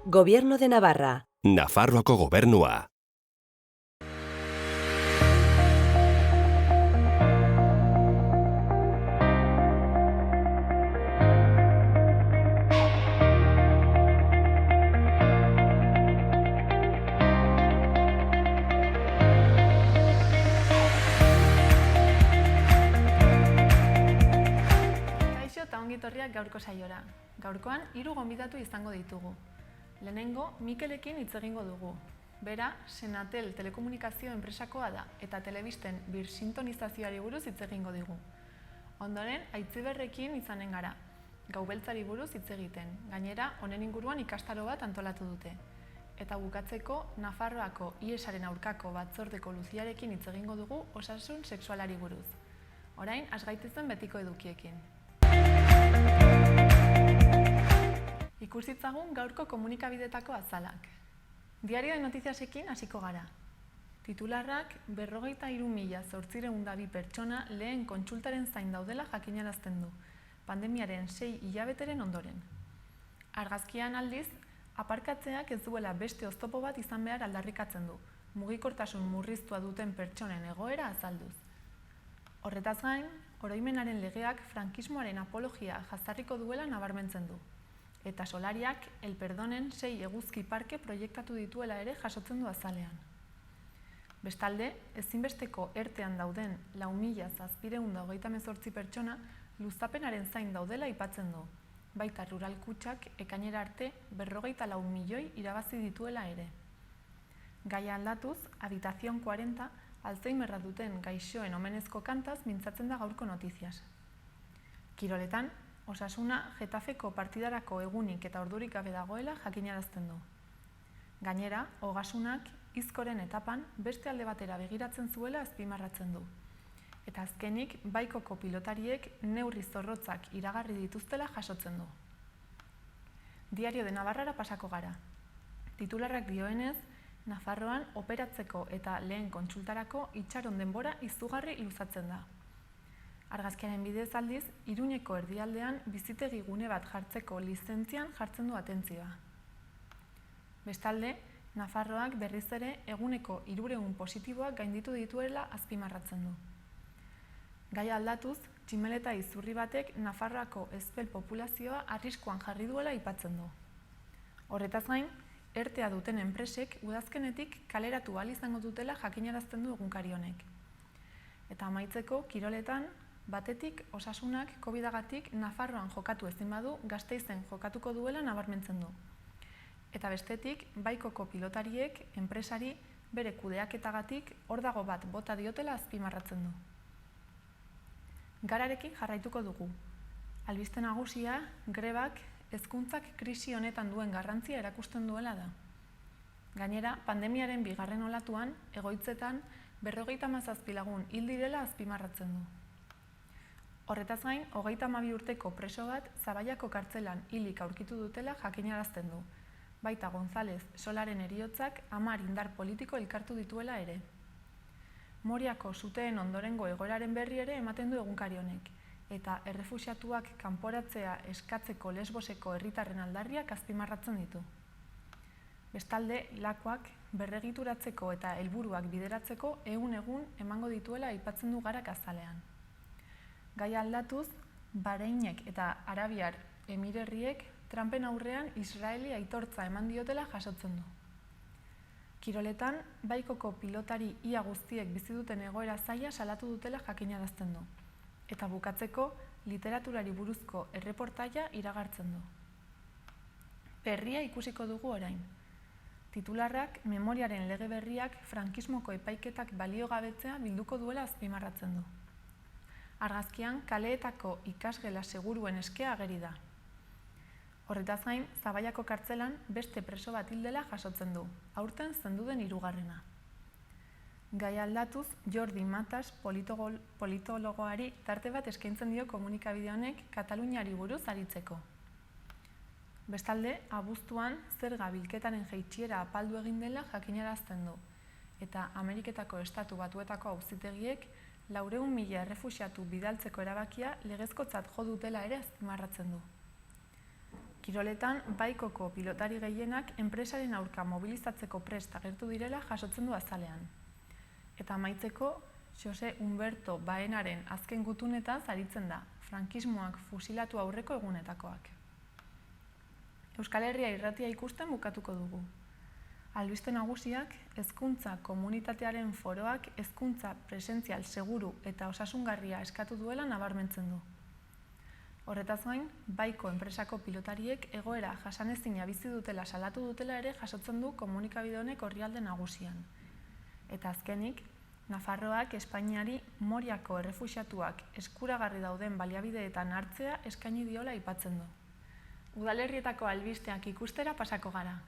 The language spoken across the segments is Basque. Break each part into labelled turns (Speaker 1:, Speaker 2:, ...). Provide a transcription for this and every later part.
Speaker 1: Gobierno de Navarra.
Speaker 2: Nafarroako gobernua.
Speaker 3: Ongitorriak gaurko saiora. Gaurkoan 3 gonbidatu izango ditugu. Lehenengo, Mikelekin hitz egingo dugu. Bera, Senatel telekomunikazio enpresakoa da eta telebisten birsintonizazioari buruz hitz egingo digu. Ondoren, Aitziberrekin izanen gara. Gaubeltzari buruz hitz egiten. Gainera, honen inguruan ikastaro bat antolatu dute. Eta bukatzeko, Nafarroako IESaren aurkako batzordeko Luziarekin hitz egingo dugu osasun sexualari buruz. Orain, has gaitezen betiko edukiekin. Ikusitzagun gaurko komunikabidetako azalak. Diario de Notiziasekin hasiko gara. Titularrak 43.802 pertsona lehen kontsultaren zain daudela jakinarazten du, pandemiaren 6 hilabeteren ondoren. Argazkian aldiz, aparkatzeak ez duela beste oztopo bat izan behar aldarrikatzen du, mugikortasun murriztua duten pertsonen egoera azalduz. Horretaz gain, oroimenaren legeak frankismoaren apologia jazarriko duela nabarmentzen du. Eta Solariak El Perdonen 6 eguzki parke proiektatu dituela ere jasotzen du azalean. Bestalde, ezinbesteko ertean dauden 4.728 pertsona luzapenaren zain daudela aipatzen du. Baita Rural Kutxak ekainera arte 44 milioi irabazi dituela ere. Gaia aldatuz, Habitación 40 Alzheimerra duten gaixoen omenezko kantaz mintzatzen da gaurko notiziaz. Kiroletan, Osasuna Getafeko partidarako egunik eta ordurik gabe dagoela jakinarazten du. Gainera, Ogasunak Izkoren etapan beste alde batera begiratzen zuela azpimarratzen du. Eta azkenik, Baikoko pilotariek neurri zorrotzak iragarri dituztela jasotzen du. Diario de Navarrara pasako gara. Titularrak dioenez, Nafarroan operatzeko eta lehen kontsultarako itxaron denbora izugarri luzatzen da. Argazkiaren bidez aldiz, Iruñeko erdialdean bizitegi gune bat jartzeko lizentzian jartzen du atentzioa. Bestalde, Nafarroak berriz ere eguneko 300 positiboak gainditu dituela azpimarratzen du. Gaia aldatuz, tximeleta izurri batek Nafarroako ezpel populazioa arriskuan jarri duela aipatzen du. Horretaz gain, ertea duten enpresek udazkenetik kaleratu ahal izango dutela jakinarazten du egunkari honek. Eta amaitzeko, kiroletan, batetik Osasunak COVID-agatik Nafarroan jokatu ezin badu Gasteizen jokatuko duela nabarmentzen du. Eta bestetik, Baikoko pilotariek enpresari bere kudeaketagatik hor dago bat bota diotela azpimarratzen du. Gararekin jarraituko dugu. Albiste nagusia, grebak hezkuntzak krisi honetan duen garrantzia erakusten duela da. Gainera, pandemiaren bigarren olatuan, egoitzetan 57 lagun hil direla azpimarratzen du. Horretaz gain, 32 urteko preso bat Zabaiako kartzelan hilik aurkitu dutela jakinarazten du. Baita González Solaren heriotzak 10 indar politiko elkartu dituela ere. Moriako suteen ondorengo egoeraren berri ere ematen du egunkari honek, eta errefuxiatuak kanporatzea eskatzeko Lesboseko herritarren aldarriak azpimarratzen ditu. Bestalde, lakoak berregituratzeko eta helburuak bideratzeko egun emango dituela aipatzen du Garak azalean. Gaia aldatuz, Bahreinek eta Arabiar Emirerriek Trumpen aurrean Israeli aitortza eman diotela jasotzen du. Kiroletan, Baikoko pilotari ia guztiek bizi duten egoera zaila salatu dutela jakinarazten du. Eta bukatzeko, literaturari buruzko erreportaia iragartzen du. Berria ikusiko dugu orain. Titularrak memoriaren lege berriak frankismoko epaiketak baliogabetzea bilduko duela azpimarratzen du. Argazkian, kaleetako ikasgela seguruen eskea ageri da. Horretaz gain, Zabaiako kartzelan beste preso bat hil dela jasotzen du, aurten zenduden 3. Gaia aldatuz, Jordi Matas politologoari tarte bat eskaintzen dio komunikabide honek Kataluniari buruz aritzeko. Bestalde, abuztuan zerga bilketaren jaitsiera apaldu egin dela jakinarazten du, eta Ameriketako Estatu Batuetako auzitegiek 400.000 errefuxiatu bidaltzeko erabakia legezkotzat jo dutela ere azpimarratzen du. Kiroletan, baikoko pilotari gehienak enpresaren aurka mobilizatzeko prest agertu direla jasotzen du azalean. Eta amaitzeko, Jose Humberto Baenaren azken gutunetaz aritzen da, frankismoak fusilatu aurreko egunetakoak. Euskal Herria irratia ikusten bukatuko dugu. Albiste nagusiak, hezkuntza komunitatearen foroak hezkuntza presentzial seguru eta osasungarria eskatu duela nabarmentzen du. Horretaz gain, baiko enpresako pilotariek egoera jasanezina bizi dutela salatu dutela ere jasotzen du komunikabide honek orrialde nagusian. Eta azkenik, Nafarroak Espainiari Moriako errefuxiatuak eskuragarri dauden baliabideetan hartzea eskaini diola aipatzen du. Udalerrietako albisteak ikustera pasako gara.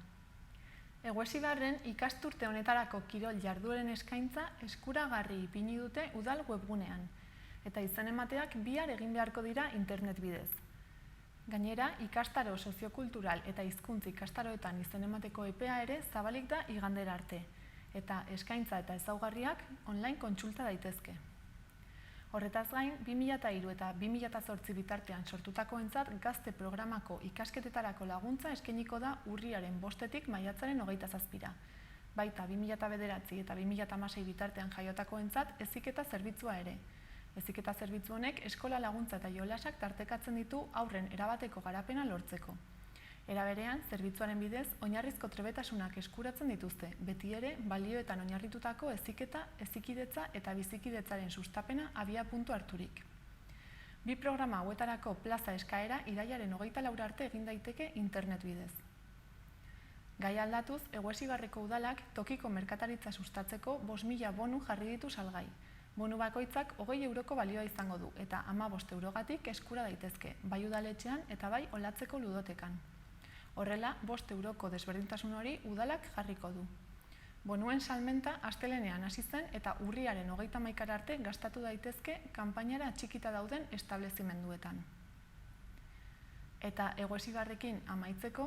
Speaker 3: Eguesibarren ikasturte honetarako kirol jardueren eskaintza eskuragarri ipini dute udal webgunean, eta izen emateak bihar egin beharko dira internet bidez. Gainera, ikastaro soziokultural eta hizkuntza ikastaroetan izen emateko epea ere zabalik da igandera arte, eta eskaintza eta ezaugarriak online kontsulta daitezke. Horretaz gain, 2003 eta 2008 bitartean sortutakoentzat gazte programako ikasketetarako laguntza eskainiko da urriaren 5-tik maiatzaren 27-ra. Baita 2009 eta 2016 bitartean jaiotakoentzat heziketa zerbitzua ere. Heziketa zerbitzu honek eskola laguntza eta jolasak tartekatzen ditu haurren erabateko garapena lortzeko. Era berean, zerbitzuaren bidez, oinarrizko trebetasunak eskuratzen dituzte, beti ere balioetan oinarritutako heziketa, hezikidetza eta bizikidetzaren sustapena abiapuntu harturik. Bi programa hauetarako plaza eskaera irailaren 24 arte egin daiteke internet bidez. Gai aldatuz, Eguesibarreko udalak tokiko merkataritza sustatzeko 5.000 bonu jarri ditu salgai. Bonu bakoitzak 20 euroko balioa izango du eta 15 eurogatik eskura daitezke, bai udaletxean eta bai olatzeko ludotekan. Horrela, 5 euroko desberdintasun hori udalak jarriko du. Bonuen salmenta astelenean hasi zen eta urriaren 31 arte gastatu daitezke kanpainara atxikita dauden establezimenduetan. Eta Eguesibarrekin amaitzeko,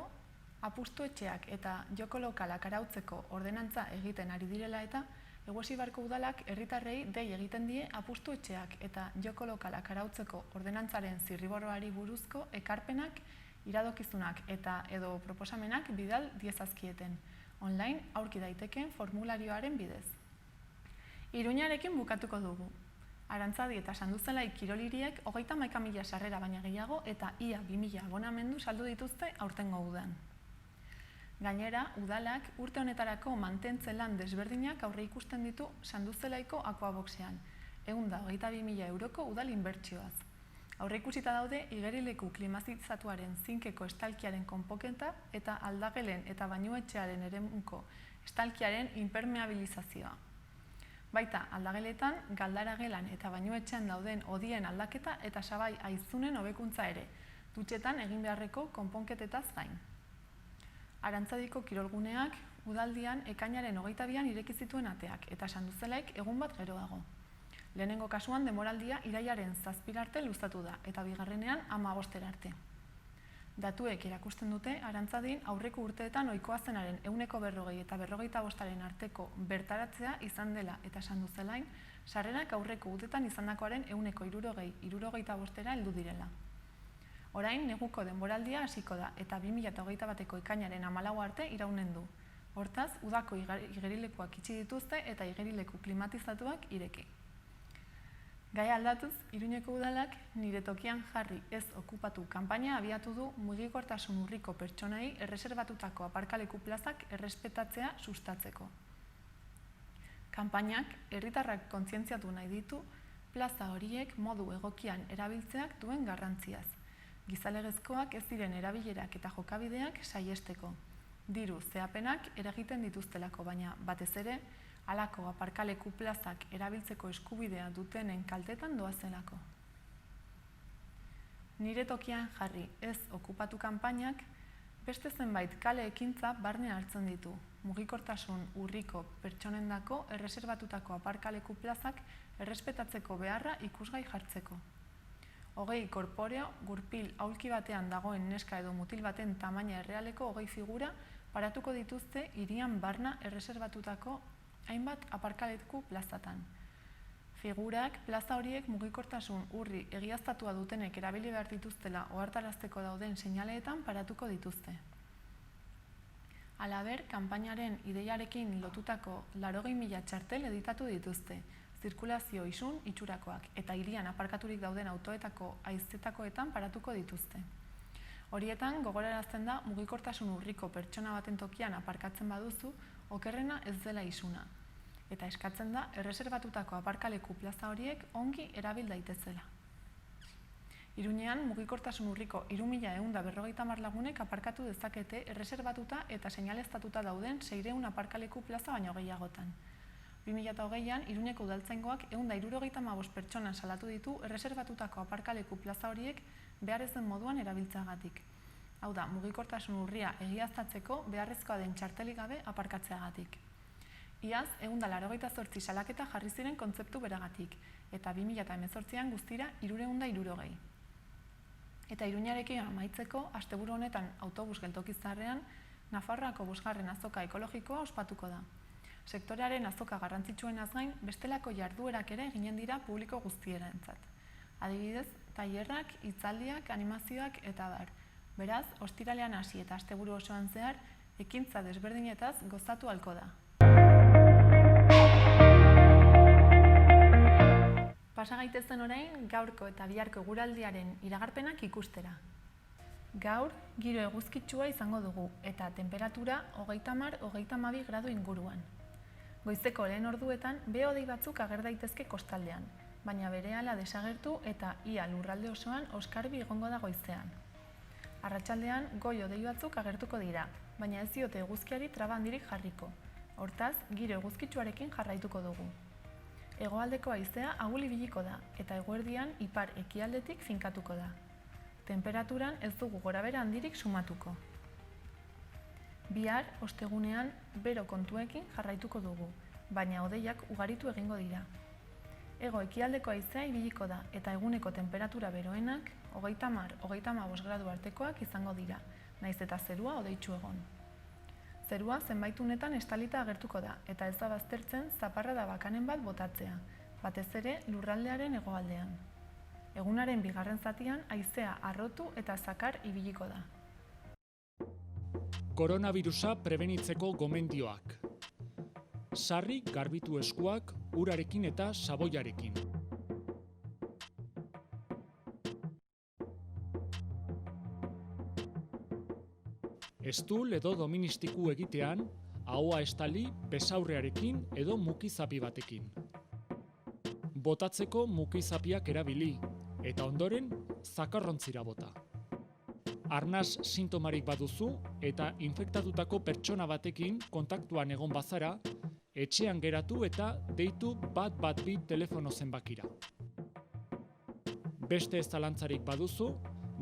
Speaker 3: apustu etxeak eta joko lokalak arautzeko ordenantza egiten ari direla eta Eguesibarko udalak herritarrei dei egiten die apustu etxeak eta joko lokalak arautzeko ordenantzaren zirriborroari buruzko ekarpenak, iradokizunak eta edo proposamenak bidal diezazkieten, online aurki daitekeen formularioaren bidez. Iruñarekin bukatuko dugu. Arantzadi eta Sanduzelaik kiroliriek 31.000 sarrera baina gehiago eta ia 2.000 abonamendu saldu dituzte aurtengo udan. Gainera, udalak urte honetarako mantentze lan desberdinak aurre ikusten ditu Sanduzelaiko aquaboxean, 122.000 euroko udal inbertsioaz. Aurre ikusita daude igerileku klimatizatuaren zinkeko estalkiaren konpoketa eta aldagelen eta bainuetxearen eremuko estalkiaren impermeabilizazioa. Baita, aldageletan, galdaragelan eta bainuetxean dauden odien aldaketa eta sabai haizunen hobekuntza ere, dutxetan egin beharreko konponketetaz gain. Arantzadiko kirolguneak udaldian ekainaren 22an ireki zituen ateak eta Sanduzelaik egun bat geroago. Lehenengo kasuan denboraldia irailaren 7 arte luzatu da eta bigarrenean 15 arte. Datuek erakusten dute Arantzadin aurreko urteetan ohikoa zenaren 140 eta 45aren arteko bertaratzea izan dela eta Sanduzelain sarrerak aurreko urteetan izandakoaren 160-165era heldu direla. Orain neguko denboraldia hasiko da eta 2021ko ekainaren 14 arte iraunen du. Hortaz, udako igerilekuak itxi dituzte eta igerileku klimatizatuak ireki. Gai aldatuz, Iruñeko udalak nire tokian jarri ez okupatu kanpaina abiatu du mugikortasun urriko pertsonei erreserbatutako aparkaleku plazak errespetatzea sustatzeko. Kanpainak herritarrak kontzientziatu nahi ditu plaza horiek modu egokian erabiltzeak duen garrantziaz. Gizalegezkoak ez diren erabilerak eta jokabideak saihesteko. Diru zehapenak eragiten dituztelako, baina batez ere, halako aparkaleku plazak erabiltzeko eskubidea dutenen kaltetan doazelako. Nire tokian jarri ez okupatu kanpainak beste zenbait kale ekintza barne hartzen ditu. Mugikortasun urriko pertsonendako erreserbatutako aparkaleku plazak errespetatzeko beharra ikusgai jartzeko. 20 korporeo, gurpil aulki batean dagoen neska edo mutil baten tamaina errealeko 20 figura paratuko dituzte hirian barna erreserbatutako hainbat aparkaleku plazatan. Figurak plaza horiek mugikortasun urri egiaztatua dutenek erabili behar dituztela ohartarazteko dauden seinaleetan paratuko dituzte. Halaber, kanpainaren ideiarekin lotutako 80.000 txartel editatu dituzte, zirkulazio isun itxurakoak eta hirian aparkaturik dauden autoetako haizetakoetan paratuko dituzte. Horietan, gogorarazten da mugikortasun urriko pertsona baten tokian aparkatzen baduzu, okerrena ez dela isuna. Eta eskatzen da, erreserbatutako aparkaleku plaza horiek ongi erabil daitezela. Iruñean, mugikortasun urriko 3.150 lagunek aparkatu dezakete erreserbatuta eta seinaleztatuta dauden 600 aparkaleku plaza baino gehiagotan. 2020an, Iruñeko udaltzaingoak 175 pertsona salatu ditu erreserbatutako aparkaleku plaza horiek behar ez den moduan erabiltzeagatik. Hau da, mugikortasun urria egiaztatzeko beharrezkoa den txartelik gabe aparkatzeagatik. Iaz, 198 salaketa jarri ziren kontzeptu beragatik, eta 2018an guztira 360. Eta Iruñarekin amaitzeko, asteburu honetan autobus geltokizarrean, Nafarroako 5. azoka ekologikoa ospatuko da. Sektorearen azoka garrantzitsuenaz gain, bestelako jarduerak ere eginen dira publiko guztierentzat. Adibidez, tailerrak, hitzaldiak, animazioak eta abar. Beraz, ostiralean hasi eta asteburu osoan zehar, ekintza desberdinetaz gozatu ahalko da. Pasa gaitezen orain gaurko eta biharko eguraldiaren iragarpenak ikustera. Gaur, giro eguzkitsua izango dugu eta temperatura 30–32 gradu inguruan. Goizeko lehen orduetan beho-hodei batzuk ager daitezke kostaldean, baina berehala desagertu eta ia lurralde osoan oskarbi egongo da goizean. Arratsaldean goi-hodei batzuk agertuko dira, baina ez diote eguzkiari traba handirik jarriko. Hortaz, giro eguzkitsuarekin jarraituko dugu. Hegoaldeko haizea ahul ibiliko da eta eguerdian ipar-ekialdetik finkatuko da. Tenperaturan ez dugu gorabehera handirik sumatuko. Bihar, ostegunean, bero kontuekin jarraituko dugu, baina hodeiak ugaritu egingo dira. Hego-ekialdeko haizea ibiliko da eta eguneko temperatura beroenak 30–35 gradu artekoak izango dira, nahiz eta zerua hodeitsu egon. Zerua zenbaitunetan estalita agertuko da eta ez da baztertzen zaparrada bakanen bat botatzea, batez ere lurraldearen hegoaldean. Egunaren bigarren zatian haizea harrotu eta zakar ibiliko da.
Speaker 4: Koronavirusa prebenitzeko gomendioak. Sarri garbitu eskuak urarekin eta saboiarekin. Estul edo doministiku egitean, ahoa estali besaurrearekin edo mukizapi batekin. Botatzeko mukizapiak erabili, eta ondoren zakarrontzira bota. Arnas sintomarik baduzu eta infektatutako pertsona batekin kontaktuan egon bazara, etxean geratu eta deitu 112 telefono zenbakira. Beste ez zalantzarik baduzu,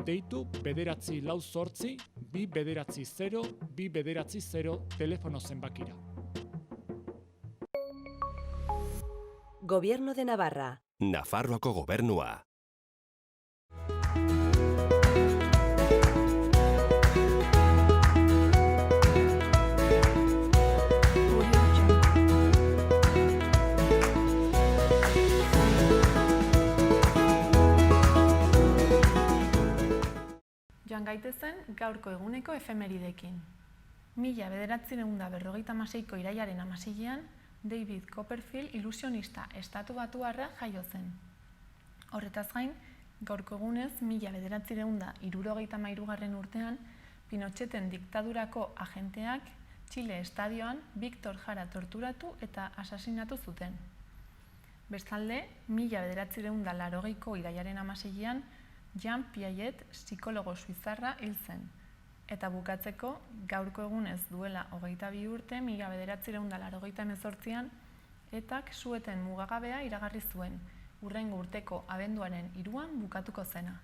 Speaker 4: deitu 948 290 290 telefono zenbakira.
Speaker 1: Gobierno de Navarra.
Speaker 2: Nafarroako gobernua.
Speaker 3: Joan gaitezen gaurko eguneko efemeridekin. 1956ko irailaren 16ean, David Copperfield ilusionista estatubatuarra jaio zen. Horretaz gain, gaurko egunez 1973 urtean, Pinocheten diktadurako agenteak Txile estadioan Victor Jara torturatu eta asasinatu zuten. Bestalde, 1980ko irailaren 16ean, Jean Piaget psikologo suizarra hil zen. Eta bukatzeko, gaurko egunez duela 22 urte, 1988an, etak su-eten mugagabea iragarri zuen, hurrengo urteko abenduaren 3an bukatuko zena.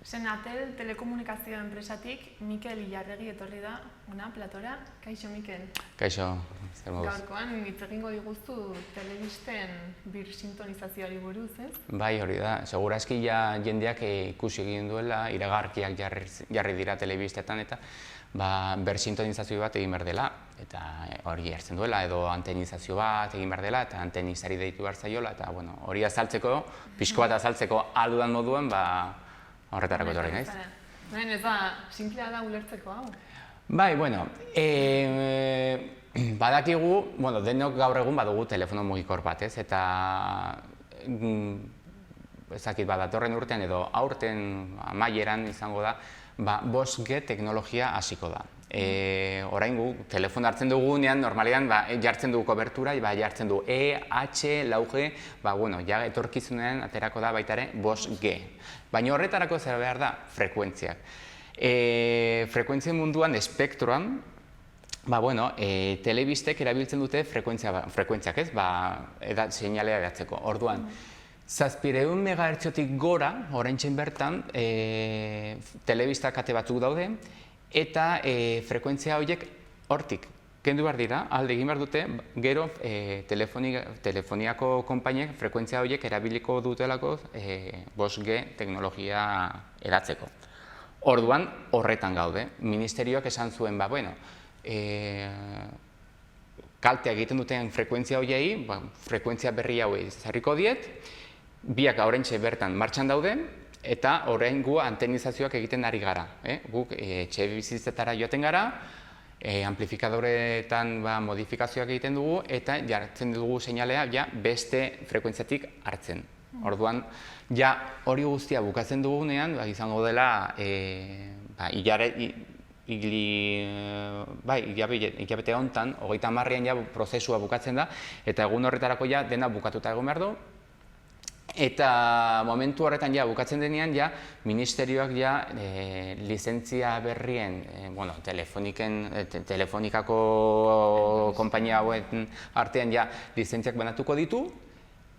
Speaker 3: Senatel telekomunikazio enpresatik Mikel Ilarregi etorri da, ona, platora. Kaixo, Mikel.
Speaker 5: Kaixo, zer moduz?
Speaker 3: Gaurkoan, hitz egingo diguzu telebisten birsintonizazioari buruz, ez?
Speaker 5: Bai, hori da. Segurazki ja jendeak ikusi egin duela, iragarkiak jarri dira telebistetan eta bersintonizazio bat egin behar dela. Eta hori hartzen duela, edo antenizazio bat egin behar dela, eta antenizari deitu behar zaiola, eta hori azaltzeko, pixko bat azaltzeko aldudan moduan, horretarako etorri naiz.
Speaker 3: Ez da, simplea da ulertzeko hau?
Speaker 5: Bai, badakigu, denok gaur egun badugu telefono mugikor bat, ez? Eta ezakit datorren urtean edo aurten amaieran izango da, 5G teknologia hasiko da. Orain gu, telefono hartzen dugunean, normalean jartzen dugu kobertura, jartzen du E, H, lau G, ja etorkizunean aterako da baita ere 5G. Baina horretarako zer behar da, frekuentziak. Frekuentzien munduan, espektroan, telebistek erabiltzen dute frekuentziak ez, seinalea edatzeko. Orduan, 700 MHz-tik gora, oraintzen bertan, telebista kate batzuk daude, eta frekuentzia horiek hortik kendu behar dira, alde egin behar dute, gero telefoniako konpainiek frekuentzia horiek erabiliko dutelako 5G teknologia edatzeko. Orduan, horretan gaude. Ministerioak esan zuen, kaltea egiten duten frekuentzia horiei, frekuentzia berri hauei zarriko diet, biak oraintxe bertan martxan daude, eta orain gu antenizazioak egiten ari gara. Guk etxe bizitzetara joaten gara, amplifikadoretan modifikazioak egiten dugu, eta jartzen dugu seinalea beste frekuentziatik hartzen. Orduan, hori guztia bukatzen dugunean, izango dela hilabete honetan, 30ean prozesua bukatzen da, eta egun horretarako dena bukatuta egon behar du, eta momentu horretan bukatzen denean, ministerioak lizentzia berrien, telefonikako konpainia hauen artean lizentziak banatuko ditu,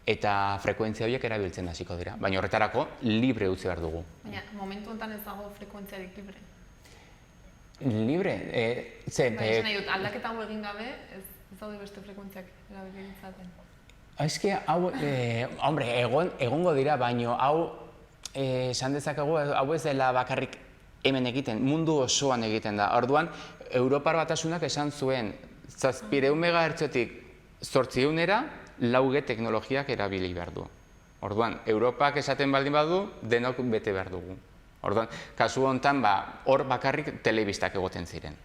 Speaker 5: eta frekuentzia horiek erabiltzen hasiko dira. Baina horretarako libre utzi behar dugu.
Speaker 3: Baina, momentu honetan ez dago frekuentziarik libre?
Speaker 5: Libre?
Speaker 3: Nahi dut, aldaketa hau egin gabe, ez daude beste frekuentziak erabiltzen.
Speaker 5: Eske, egongo dira, baina hau, esan dezakegu, hau ez dela bakarrik hemen egiten, mundu osoan egiten da. Orduan, Europar Batasunak esan zuen, 700 MHz-tik 800-era 4G teknologiak erabili behar du. Orduan, Europak esaten baldin badu, denok bete behar dugu. Orduan, kasu honetan, hor bakarrik telebistak egoten ziren.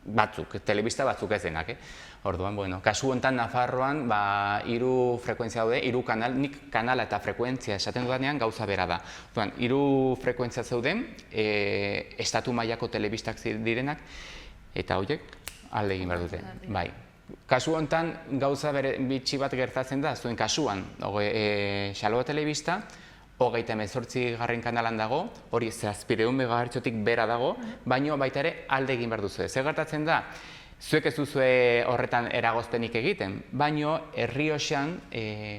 Speaker 5: Batzuk, telebista batzuk ez denak. Orduan, kasu honetan Nafarroan 3 frekuentzia daude, 3 kanal, nik kanala eta frekuentzia esaten dudanean gauza bera da. Orduan, 3 frekuentzia zeuden, estatu mailako telebistak direnak, eta horiek alde egin behar dute. Bai. Kasu honetan gauza bitxi bat gertatzen da, zuen kasuan, Xaloa telebista, 38. kanalan dago, hori 700 MHz-tik bera dago, baina baita ere alde egin behar duzu. Zer gertatzen da, zuek ez duzue horretan eragozpenik egiten, baina Errioxan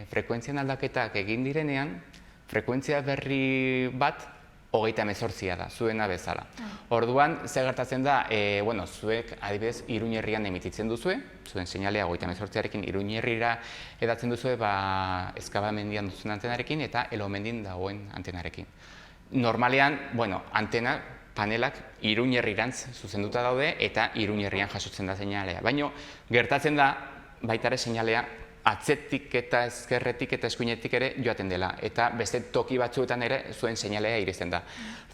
Speaker 5: frekuentzian aldaketak egin direnean, frekuentzia berri bat 38 da, zuena bezala. Orduan, zer gertatzen da, zuek adibidez Iruñerrian emititzen duzue, zuen seinalea 38arekin Iruñerrira edatzen duzue Ezkabamendian duzuen antenarekin eta Elomendin dagoen antenarekin. Normalean, antena, panelak Iruñerrirantz zuzenduta daude eta Iruñerrian jasotzen da seinalea. Baina, gertatzen da, baita ere seinalea atzetik eta ezkerretik eta eskuinetik ere joaten dela, eta beste toki batzuetan ere zuen seinalea iristen da.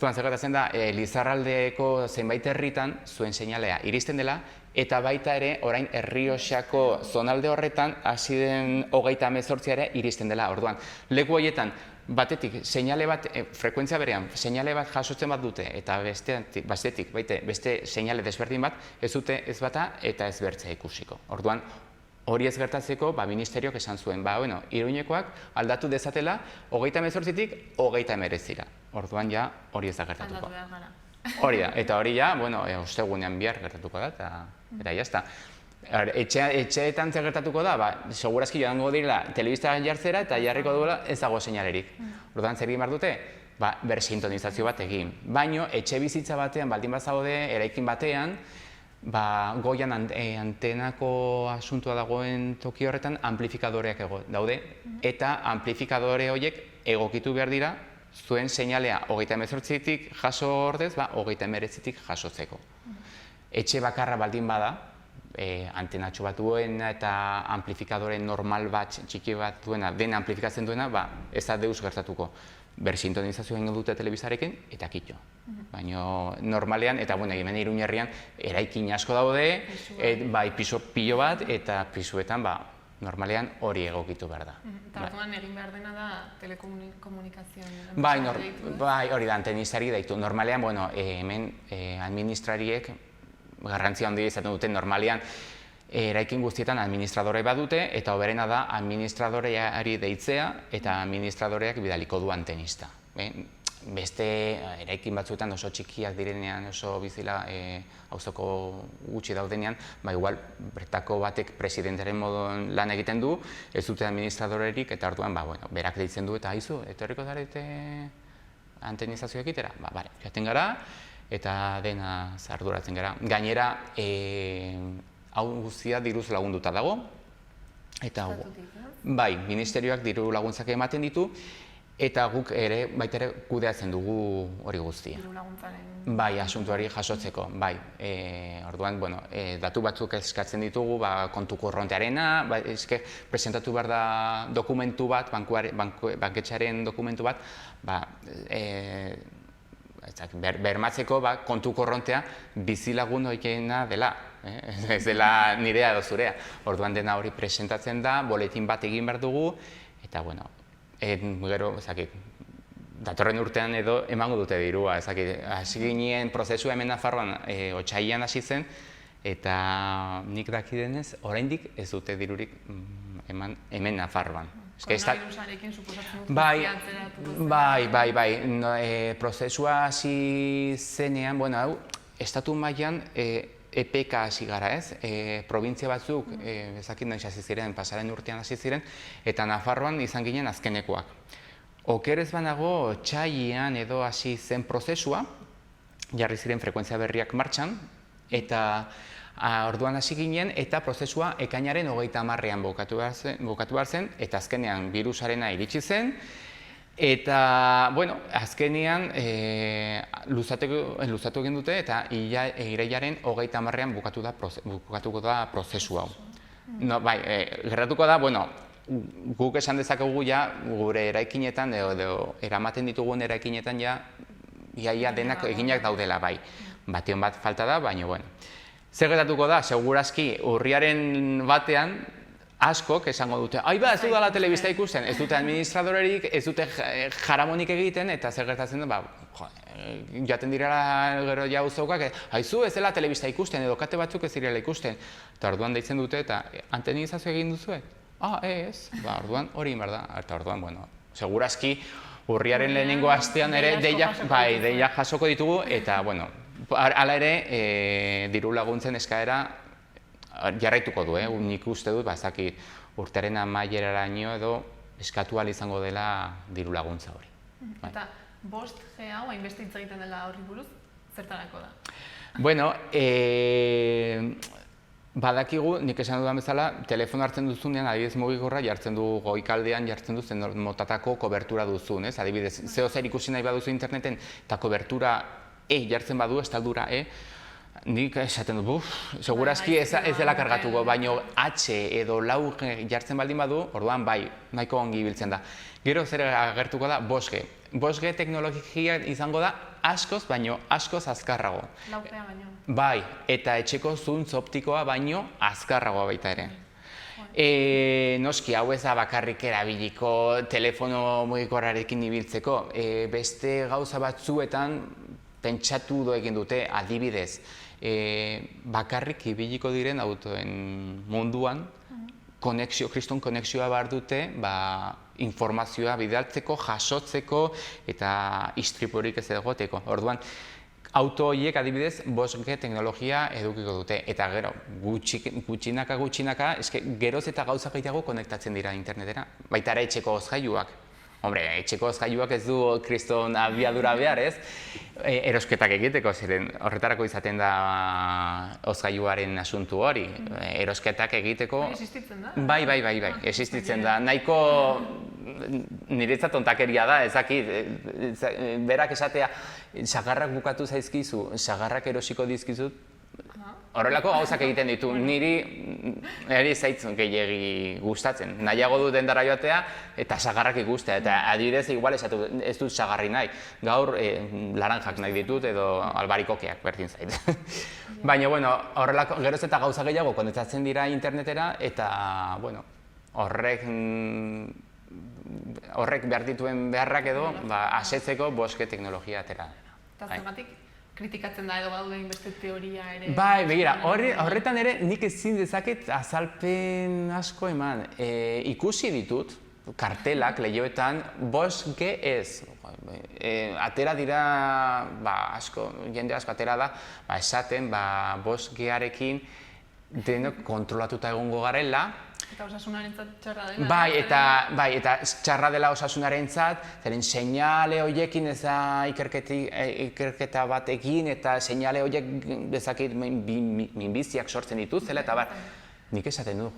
Speaker 5: Zuan zer gertatzen da, Lizarraldeko zenbait herritan zuen seinalea iristen dela, eta baita ere orain Errioxako zonalde horretan hasi den 38 ere iristen dela. Orduan, leku horietan batetik seinale bat, frekuentzia berean, seinale bat jasotzen bat dute, eta bestetik, beste seinale desberdin bat, ez dute ez bata eta ez bertzea ikusiko. Orduan, hori ez gertatzeko, ministerioak esan zuen, Iruñekoak aldatu dezatela 38-tik 39-ra. Orduan hori ez da gertatuko.
Speaker 3: Aldatu behar gara.
Speaker 5: Hori da, eta hori ostegunean bihar gertatuko da, eta jazta. Etxeetan zer gertatuko da, segurazki joango direla telebista jartzera eta jarriko duela ez dago seinalerik. Orduan zer egin behar dute, bersintonizazio bat egin. Baina, etxe bizitza batean, baldin bazaude, eraikin batean, goian antenako asuntua dagoen toki horretan amplifikadoreak daude, eta amplifikadore horiek egokitu behar dira, zuen seinalea 38tik jaso ordez, 39tik jasotzeko. Etxe bakarra baldin bada, antenatxo bat duena eta amplifikadore normal bat, txiki bat duena, dena amplifikatzen duena, ez da deus gertatuko. Bersintonizazioa ingo dute telebizarekin, eta kitxo. Baina normalean, eta hemen Iruñerrian, eraikin asko daude, piso pilo bat, eta pisuetan, normalean hori egokitu behar da.
Speaker 3: Eta orduan egin behar dena da telekomunikazioan.
Speaker 5: Bai, hori da, antenizari daitu. Normalean, hemen administrariek garrantzia handia izaten dute, normalean eraikin guztietan administradore bat dute, eta hoberena da administradoreari deitzea eta administradoreak bidaliko du antenista. Beste eraikin batzuetan oso txikiak direnean, oso bizila auzoko gutxi daudenean, igual bertako batek presidentaren modon lan egiten du, ez dute administradorerik, eta orduan berak deitzen du, eta haizu, etorriko zarete antenizazio egitera? Jaten gara, eta dena zarduratzen gara. Gainera, hau guztia diruz lagunduta dago, eta bai, ministerioak diru laguntzak ematen ditu, eta guk ere baita ere kudeatzen dugu hori guztia.
Speaker 3: Diru laguntzaren.
Speaker 5: Bai, asuntuari jasotzeko, bai. Orduan, datu batzuk eskatzen ditugu, kontu korrontearena, presentatu behar da dokumentu bat, banketxearen dokumentu bat, bermatzeko kontu korrontea bizilagun oikeena dela, ez dela nirea edo zurea. Orduan dena hori presentatzen da, boletin bat egin behar dugu, eta gero, datorren urtean edo emango dute dirua, hasi ginen prozesua hemen Nafarroan otsailean hasi zen, eta nik dakidenez, oraindik ez dute dirurik eman hemen Nafarroan.
Speaker 3: Koronavirusarekin suposatzen dut
Speaker 5: Bai, prozesua hasi zenean, hau, estatu mailan EPK hasi gara ez, probintzia batzuk, ezakit noiz hasi ziren, pasaren urtean hasi ziren, eta Nafarroan izan ginen azkenekoak. Okerez banago, otsailean edo hasi zen prozesua, jarri ziren frekuentzia berriak martxan, eta orduan hasi ginen, eta prozesua ekainaren 30ean bukatu behar zen, eta azkenean birusarena iritsi zen, eta, azkenean luzatu egin dute, eta irailaren 30ean bukatuko da prozesu hau. Gerratuko da, guk esan dezakegu gure eraikinetan, edo eramaten ditugun eraikinetan ia denak eginak daudela, bai. Bation bat falta da, baina, zer gertatuko da, segurazki urriaren batean, askok esango dute, ez dudala telebista ikusten, ez dute administradorerik, ez dute jaramonik egiten, eta zer gertatzen da, jaten direla gero jauzokak, haizu ez dela telebista ikusten, edo kate batzuk ez direla ikusten, eta orduan deitzen dute, eta antenizazio egin duzu? Ez, orduan hori inbar da, eta orduan, segurazki urriaren lehenengo astean ere deia jasoko ditugu, eta, hala ere, diru laguntzen eskaera jarraituko du, nik uste dut, urtearen amaieraraino edo eskatu ahal izango dela diru laguntza hori.
Speaker 3: Eta 5G hau, hainbeste hitz egiten dela horri buruz, zertarako da?
Speaker 5: Badakigu, nik esan dudan bezala, telefono hartzen duzunean, adibidez mugikorra jartzen du goikaldean, jartzen du zen motatako kobertura duzun, adibidez, zeo zer ikusi nahi baduzu interneten, eta kobertura jartzen badu, estaldura nik esaten du, segurazki ez dela kargatuko, baina H edo lau jartzen baldin badu, orduan nahiko ongi ibiltzen da. Gero zer agertuko da 5G. 5G teknologia izango da askoz, baino askoz azkarrago.
Speaker 3: Laupea baino.
Speaker 5: Bai, eta etxeko zuntz optikoa baino azkarragoa baita ere. Noski, hau ez da bakarrik erabiliko telefono mugikorrarekin ibiltzeko. Beste gauza batzuetan pentsatu do egin dute, adibidez, bakarrik ibiliko diren autoen munduan, kriston konexioa behar dute, informazioa bidaltzeko, jasotzeko eta istripurik ez egoteko. Orduan, auto horiek adibidez 5G teknologia edukiko dute. Eta gero, gutxinaka, geroz eta gauza gehiago konektatzen dira internetera. Baita ere etxeko hozgailuak. Hombre, etxeko hozgailuak ez du kriston abiadura behar, ez? Erosketak egiteko, ziren horretarako izaten da hozgailuaren asuntu hori. Erosketak egiteko...
Speaker 3: Existitzen da?
Speaker 5: Bai, existitzen da. Nahiko niretzat ontakeria da, ezakit, berak esatea, sagarrak bukatu zaizkizu, sagarrak erosiko dizkizut, horrelako gauzak egiten ditu, niri zaitzun gehiegi gustatzen. Nahiago du dendara joatea eta sagarrak ikustea, eta adibidez igual esatu ez dut sagarri nahi. Gaur laranjak nahi ditut edo albarikokeak berdin zait. Baina, bueno, horrelako geroz eta gauza gehiago konektatzen dira internetera eta, bueno, horrek behar dituen beharrak edo, asetzeko boske teknologia atera.
Speaker 3: Eta zergatik kritikatzen da edo badaude beste teoria ere?
Speaker 5: Bai, begira, horretan ere nik ezin dezaket azalpen asko eman. Ikusi ditut, kartelak, lehioetan, 5G ez. Atera dira, jende asko atera da, esaten 5G-arekin denok kontrolatuta egongo garela.
Speaker 3: Eta osasunarentzat txarra dela.
Speaker 5: Bai, eta txarra dela osasunarentzat, zeren seinale horiekin ez da ikerketa bat egin, eta seinale horiek bezakit minbiziak sortzen dituzela, eta nik esaten du,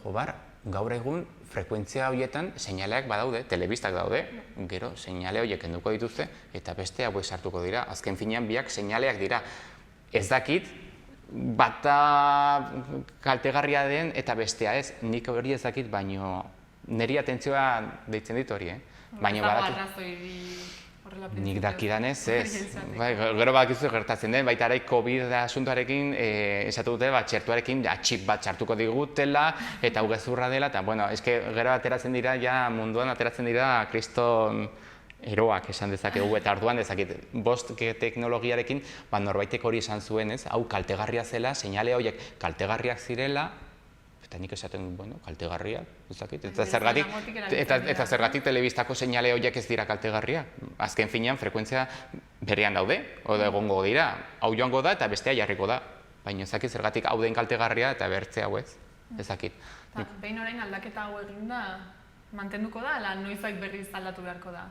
Speaker 5: gaur egun frekuentzia horietan seinaleak badaude, telebistak daude, gero seinale horiek kenduko dituzte, eta beste hauek sartuko dira, azken finean biak seinaleak dira. Ez dakit, bata kaltegarria den eta bestea ez, nik hori ez dakit, baino niri atentzioa deitzen dit hori, baina badakit. Nik dakidanez ez, gero badakizu gertatzen den, baita ere COVID asuntoarekin esatu dute, txertuarekin txip bat txartuko digutela eta hau gezurra dela, eta bueno, gero ateratzen dira, munduan ateratzen dira kriston eroak esan dezakegu eta orduan dezakit 5G teknologiarekin norbaitek hori esan zuen, hau kaltegarria zela, seinale horiek kaltegarriak zirela, eta nik esaten, kaltegarriak, eta zergatik telebistako seinale horiek ez dira kaltegarriak. Azken finean, frekuentzia berean daude, oda egongo dira, hau joango da eta bestea jarriko da. Baina ezakit zergatik hau den kaltegarria eta bertze hau ez, ezakit.
Speaker 3: Behin orain aldaketa hau eginda, mantenduko da, ala noizak berriz aldatu beharko da?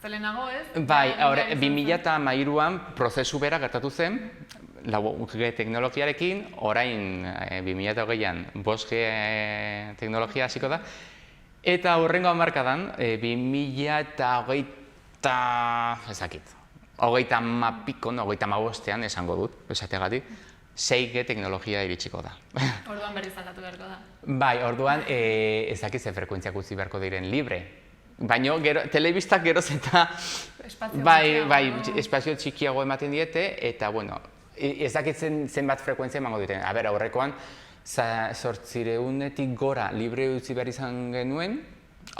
Speaker 3: Zelenago ez?
Speaker 5: Bai, 2013an prozesu bera gertatu zen, 5G teknologiarekin, orain 2020an 5G teknologia hasiko da, eta hurrengo hamarkadan, 2025ean esango dut, esategatik, 6G teknologia iritsiko da.
Speaker 3: Orduan berriz aldatu beharko da?
Speaker 5: Bai, orduan ezakit ze frekuentziak utzi beharko diren libre. Baina telebistak geroz eta espazio txikiago ematen diete, eta bueno, ez dakitzen zenbat frekuentzia emango duten. Aurrekoan, 800-etik gora libre utzi behar izan genuen,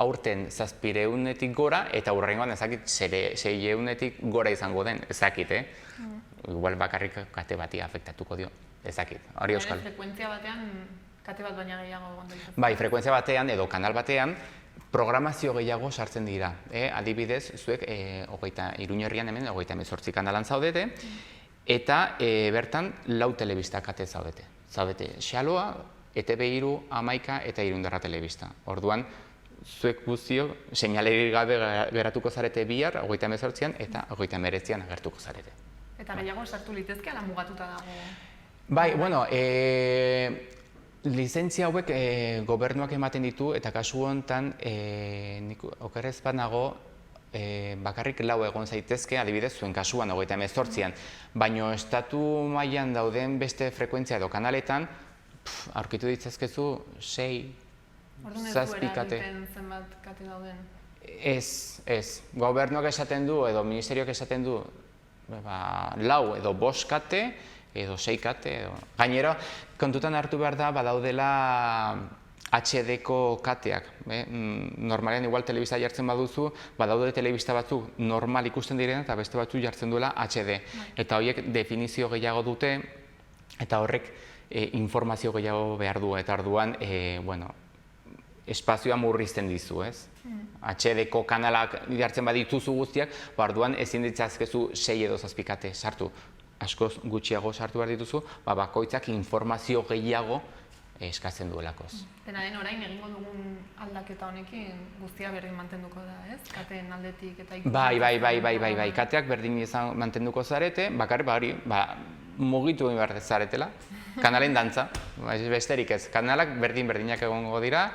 Speaker 5: aurten 700-etik gora, eta hurrengoan ezakit 600-etik gora izango den, ezakit, igual bakarrik kate bati afektatuko dio, ezakit, hori euskal.
Speaker 3: Frekuentzia batean, kate bat baina gehiago gondo izatzen.
Speaker 5: Bai, frekuentzia batean edo kanal batean, programazio gehiago sartzen dira. Adibidez, zuek Iruñerrian hemen 38 kanalan zaudete, eta bertan 4 telebista kate zaudete. Zaudete Xaloa, ETB3, Amaika eta Irundarra telebista. Orduan, zuek guztiok seinalerik gabe geratuko zarete bihar, 38an eta 39an agertuko zarete.
Speaker 3: Eta gehiago sartu litezke, ala mugatuta dago?
Speaker 5: Bai, bueno, lizentzia hauek gobernuak ematen ditu, eta kasu honetan, nik okerrez bat nago, bakarrik 4 egon zaitezke, adibidez zuen kasuan, 38an, baina estatu mailan dauden beste frekuentzia edo kanaletan, aurkitu ditzazkezu 6, 7 kate.
Speaker 3: Orduan ez du eragiten zenbat kate dauden?
Speaker 5: Ez. Gobernuak esaten du, edo ministerioak esaten du, 4 edo 5 kate, edo 6 kate, gainera, kontutan hartu behar da, badaudela HD-ko kateak. Normalean, igual telebista jartzen baduzu, badaude telebista batzuk normal ikusten diren, eta beste batzuk jartzen duela HD. Eta horiek definizio gehiago dute, eta horrek informazio gehiago behar du, eta orduan, espazioa murrizten dizu, ez? HD-ko kanalak jartzen badituzu guztiak, orduan ezin ditzazkezu 6 edo 7 kate sartu. Askoz gutxiago sartu behar dituzu, bakoitzak informazio gehiago eskatzen duelakoz.
Speaker 3: Dena den orain egingo dugun aldaketa honekin guztia berdin mantenduko da, ez? Kateen aldetik eta
Speaker 5: Bai, kateak berdin izan mantenduko zarete, bakarrik mugitu egin behar zaretela, kanalen dantza, besterik ez, kanalak berdinak egongo dira,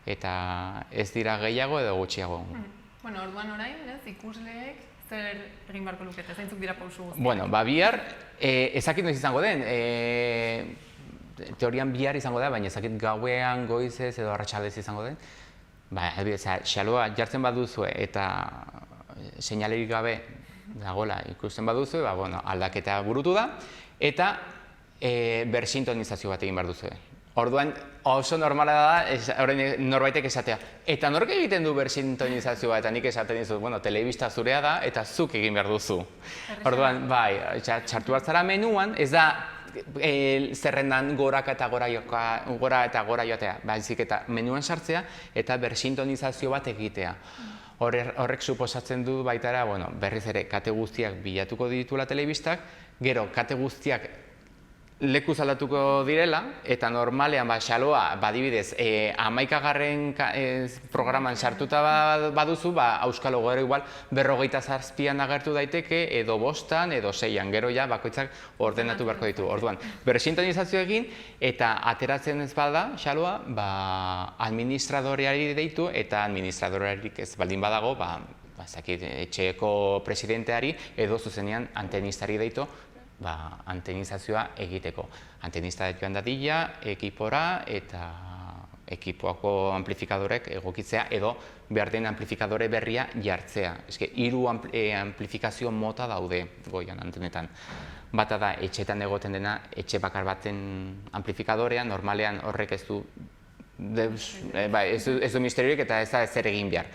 Speaker 5: eta ez dira gehiago edo gutxiago.
Speaker 3: Bueno, orduan orain, ez, ikusleek zer egin beharko lukete, zeintzuk dira pausu guztiak?
Speaker 5: Bueno, bihar, ezakit noiz izango den, teorian bihar izango da, baina ezakit gauean, goizez edo arratsaldez izango den. Xaloa jartzen baduzue eta seinalerik gabe dagoela ikusten baduzue, aldaketa burutu da, eta bersintonizazio bat egin behar duzue. Orduan, oso normala da, norbaitek esatea. Eta nork egiten du bersintonizazioa, eta nik esaten dizut, telebista zurea da, eta zuk egin behar duzu. Orduan, txartu hartzara menuan, ez da zerrendan gora eta gora joatea, baizik eta menuan sartzea, eta bersintonizazio bat egitea. Horrek suposatzen du baitara, berriz ere, kate guztiak bilatuko ditula telebistak, gero, kate guztiak lekuz aldatuko direla, eta normalean, xaloa, badibidez, 11. Programan sartuta baduzu, auskalo gero igual 47an agertu daiteke, edo 5an, edo 6an, gero ja, bakoitzak ordenatu beharko ditu. Orduan, bersintonizazio egin, eta ateratzen ez bada, xaloa, administradoreari deitu, eta administradorearik ez baldin badago, etxeko presidenteari, edo zuzenean antenistari deitu, antenizazioa egiteko. Antenista joan dadila, ekipora eta ekipoako amplifikadorek egokitzea edo behar den amplifikadore berria jartzea. 3 amplifikazio mota daude goian antenetan. Bata da, etxetan egoten dena, etxe bakar baten amplifikadorea, normalean horrek ez du misteriorik eta ez da ezer egin behar.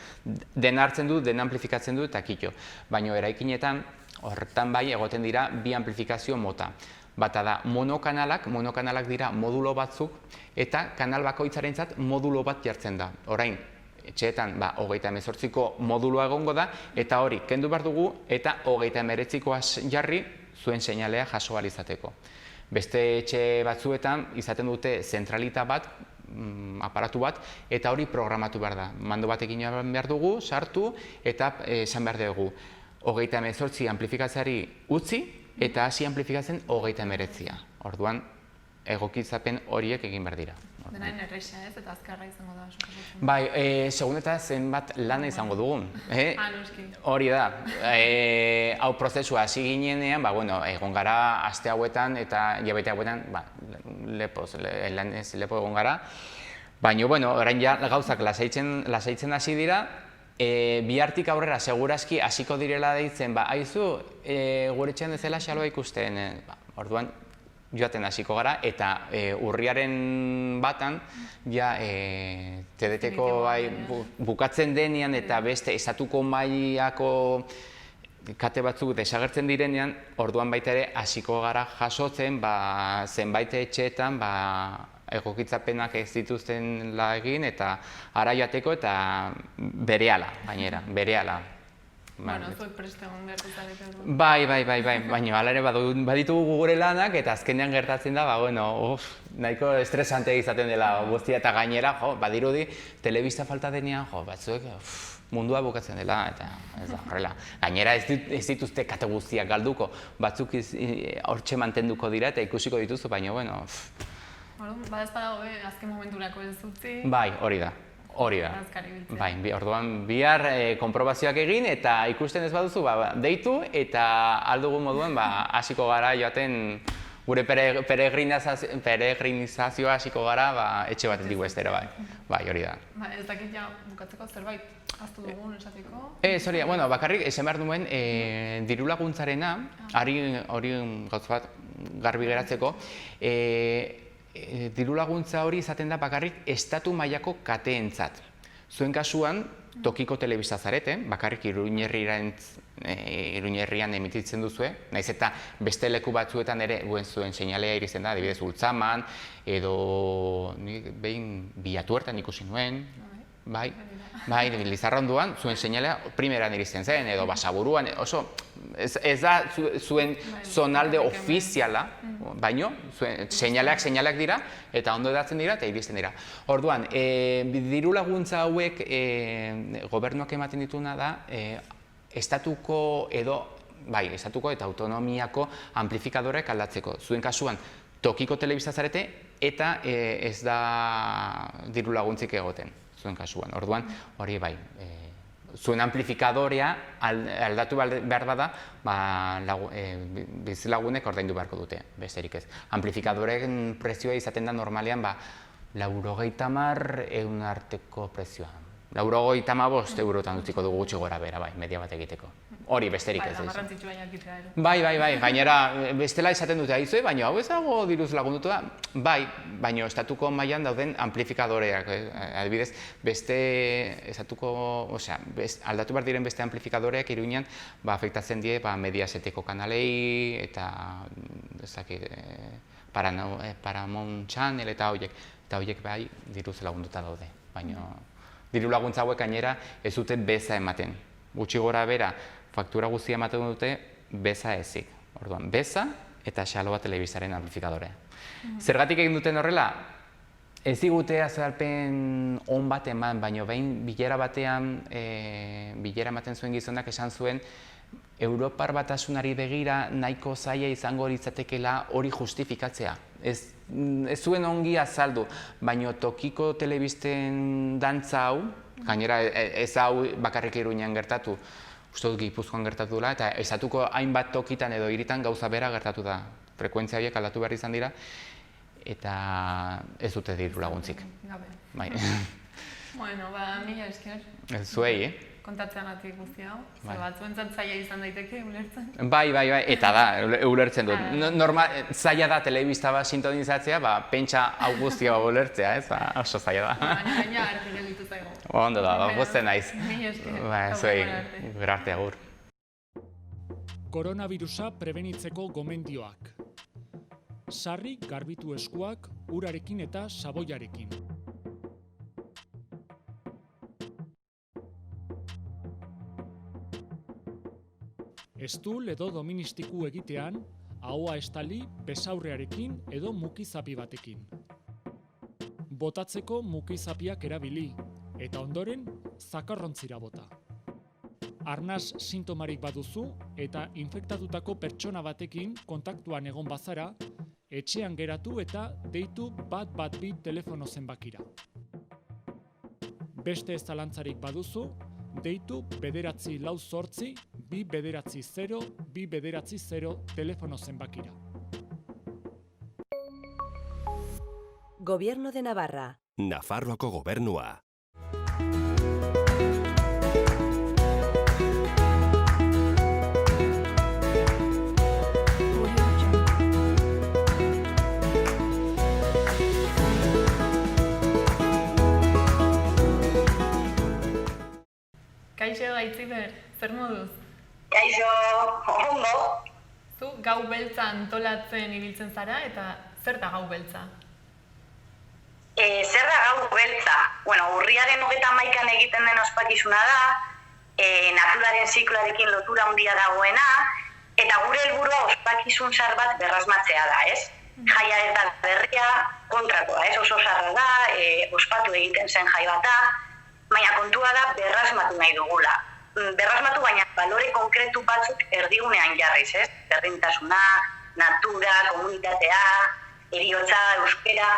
Speaker 5: Dena hartzen du, dena amplifikatzen du eta kito. Baina eraikinetan, horretan egoten dira 2 amplifikazio mota. Bata da monokanalak dira modulo batzuk, eta kanal bakoitzarentzat modulo bat jartzen da. Orain, etxeetan 38ko moduloa egongo da, eta hori kendu behar dugu, eta 39koa jarri zuen seinalea jaso ahal izateko. Beste etxe batzuetan izaten dute zentralita bat, aparatu bat, eta hori programatu behar da. Mando batekin behar dugu, sartu, eta esan behar dugu. 38 amplifikatzeari utzi, eta hasi amplifikatzen 39a. Orduan, egokitzapen horiek egin behar dira.
Speaker 3: Denain erresa ez, eta azkarra izango da.
Speaker 5: Bai, segun eta zenbat lana izango dugun.
Speaker 3: Noski.
Speaker 5: Hori da. Hau prozesua hasi ginenean, egon gara aste hauetan eta hilabete hauetan, lepo egon gara. Baina, orain ja gauzak lasaitzen hasi dira, bihartik aurrera segurazki hasiko direla deitzen, aizu, gure etxean dezela xaloa ikusten. Orduan, joaten hasiko gara, eta urriaren batan, ja, TDT-ko bukatzen denean eta beste estatuko mailako kate batzuk desagertzen direnean, orduan baita ere hasiko gara jasotzen, zenbait etxeetan, egokitzapenak ez dituzten egin eta ara joateko eta berehala, gainera, berehala.
Speaker 3: Zuek preste egon beharko zarete.
Speaker 5: Bai, baina hala ere baditugu gure lanak eta azkenean gertatzen da, nahiko estresante izaten dela guztia eta gainera, badirudi, telebista falta denean, batzuek mundua bukatzen dela eta ez da horrela. Gainera ez dituzte kate guztiak galduko, batzuk hortxe mantenduko dira eta ikusiko dituzu, baina
Speaker 3: Bada ez badago, azken momenturako ez utzi.
Speaker 5: Bai, hori da. Bai, orduan bihar konprobazioak egin eta ikusten ez baduzu, deitu eta aldugun moduen hasiko gara joaten gure peregrinizazioa hasiko gara etxe batetik bestera, bai, hori da.
Speaker 3: Ez dakit ja bukatzeko zerbait aztu dugun esateko?
Speaker 5: Hori, bakarrik esan behar duen diru laguntzarena, hori gauz bat garbi geratzeko, diru laguntza hori izaten da bakarrik estatu mailako kateentzat. Zuen kasuan, tokiko telebista zarete, bakarrik Iruñerrian emititzen duzue, nahiz eta beste leku batzuetan ere zuen seinalea iristen da, adibidez Ultzaman, edo behin Bilatuertan ikusi nuen, Bai, Lizarraonduan zuen seinalea primeran iristen zen, edo Basaburuan, oso, ez da zuen zonalde ofiziala, baino, seinaleak dira, eta ondo edatzen dira, eta iristen dira. Orduan, diru laguntza hauek gobernuak ematen dituna da, estatuko eta autonomiako amplifikadoreak aldatzeko. Zuen kasuan, tokiko telebista zarete, eta ez da diru laguntzik egoten. Zuen kasuan. Orduan, hori bai, zuen amplifikadorea aldatu behar bada, bizilagunek ordaindu beharko dute, besterik ez. Amplifikadoren prezioa izaten da normalean, 90 arteko prezioa. 95 eurotan utziko dugu gutxi gora bera, bai, media bat egiteko. Hori besterik ez. Bai, gainera, bestela izaten dute aizue, baina hau ezago diruz lagundutu da, bai, baina estatuko mailan dauden amplifikadoreak, adibidez, aldatu behar diren beste amplifikadoreak Iruñan afektatzen die Mediaseteko kanalei eta Paramount Channel eta horiek bai diruz lagunduta daude, baina diru laguntza hauek gainera ez dute beza ematen. Gutxi gora bera, faktura guztia ematen dute beza ezik. Orduan, beza eta Xaloa telebistaren amplifikadorea. Zergatik egin duten horrela? Ez digute azalpen on bat eman, baina behin bilera ematen zuen gizonak esan zuen Europar Batasunari begira nahiko zaila izango litzatekeela hori justifikatzea. Ez zuen ongi azaldu, baina tokiko telebisten dantza hau, gainera ez hau bakarrik Iruñan gertatu, uste dut Gipuzkoan gertatu dela, eta estatuko hainbat tokitan edo hiritan gauza bera gertatu da. Frekuentzia horiek aldatu behar izan dira, eta ez dute diru laguntzik.
Speaker 3: Gabe.
Speaker 5: Bueno,
Speaker 3: mila esker.
Speaker 5: Zuei,
Speaker 3: Kontatzeagatik guzti hau, batzuentzat zaila izan daiteke ulertzen.
Speaker 5: Bai, eta da, ulertzen dut. Zaila da telebista bat sintonizatzea, pentsa hau guztia ulertzea, ez? Oso zaila da.
Speaker 3: Baina arte gelditu zaigu.
Speaker 5: Ondo da, guztien naiz.
Speaker 3: Mila esker.
Speaker 5: Zuei, gerarte agur.
Speaker 4: Koronavirusa prebenitzeko gomendioak. Sarri garbitu eskuak urarekin eta saboiarekin. Estul edo doministiku egitean, ahoa estali besaurrearekin edo mukizapi batekin. Botatzeko mukizapiak erabili, eta ondoren zakarrontzira bota. Arnas sintomarik baduzu eta infektatutako pertsona batekin kontaktuan egon bazara, etxean geratu eta deitu 112 telefono zenbakira. Beste ez zalantzarik baduzu, deitu 948 290 telefono zenbakira.
Speaker 1: Gobierno de Navarra.
Speaker 2: Nafarroako gobernua.
Speaker 3: Kaixo, Aitziber, zer moduz?
Speaker 6: Kaixo, ondo.
Speaker 3: Zu gau beltza antolatzen ibiltzen zara eta zer da gau beltza?
Speaker 6: Zer da gau beltza? Urriaren 31an egiten den ospakizuna da, naturaren zikloarekin lotura handia dagoena, eta gure helburua ospakizun zahar bat berrasmatzea da, ez? Jaia ez da berria, kontrakoa, ez? Oso zaharra da, ospatu egiten zen jai bata, baina kontua da berrasmatu nahi dugula. Berrasmatu baina balore konkretu batzuk erdigunean jarriz, ez? Berdintasuna, natura, komunitatea, heriotza, euskera.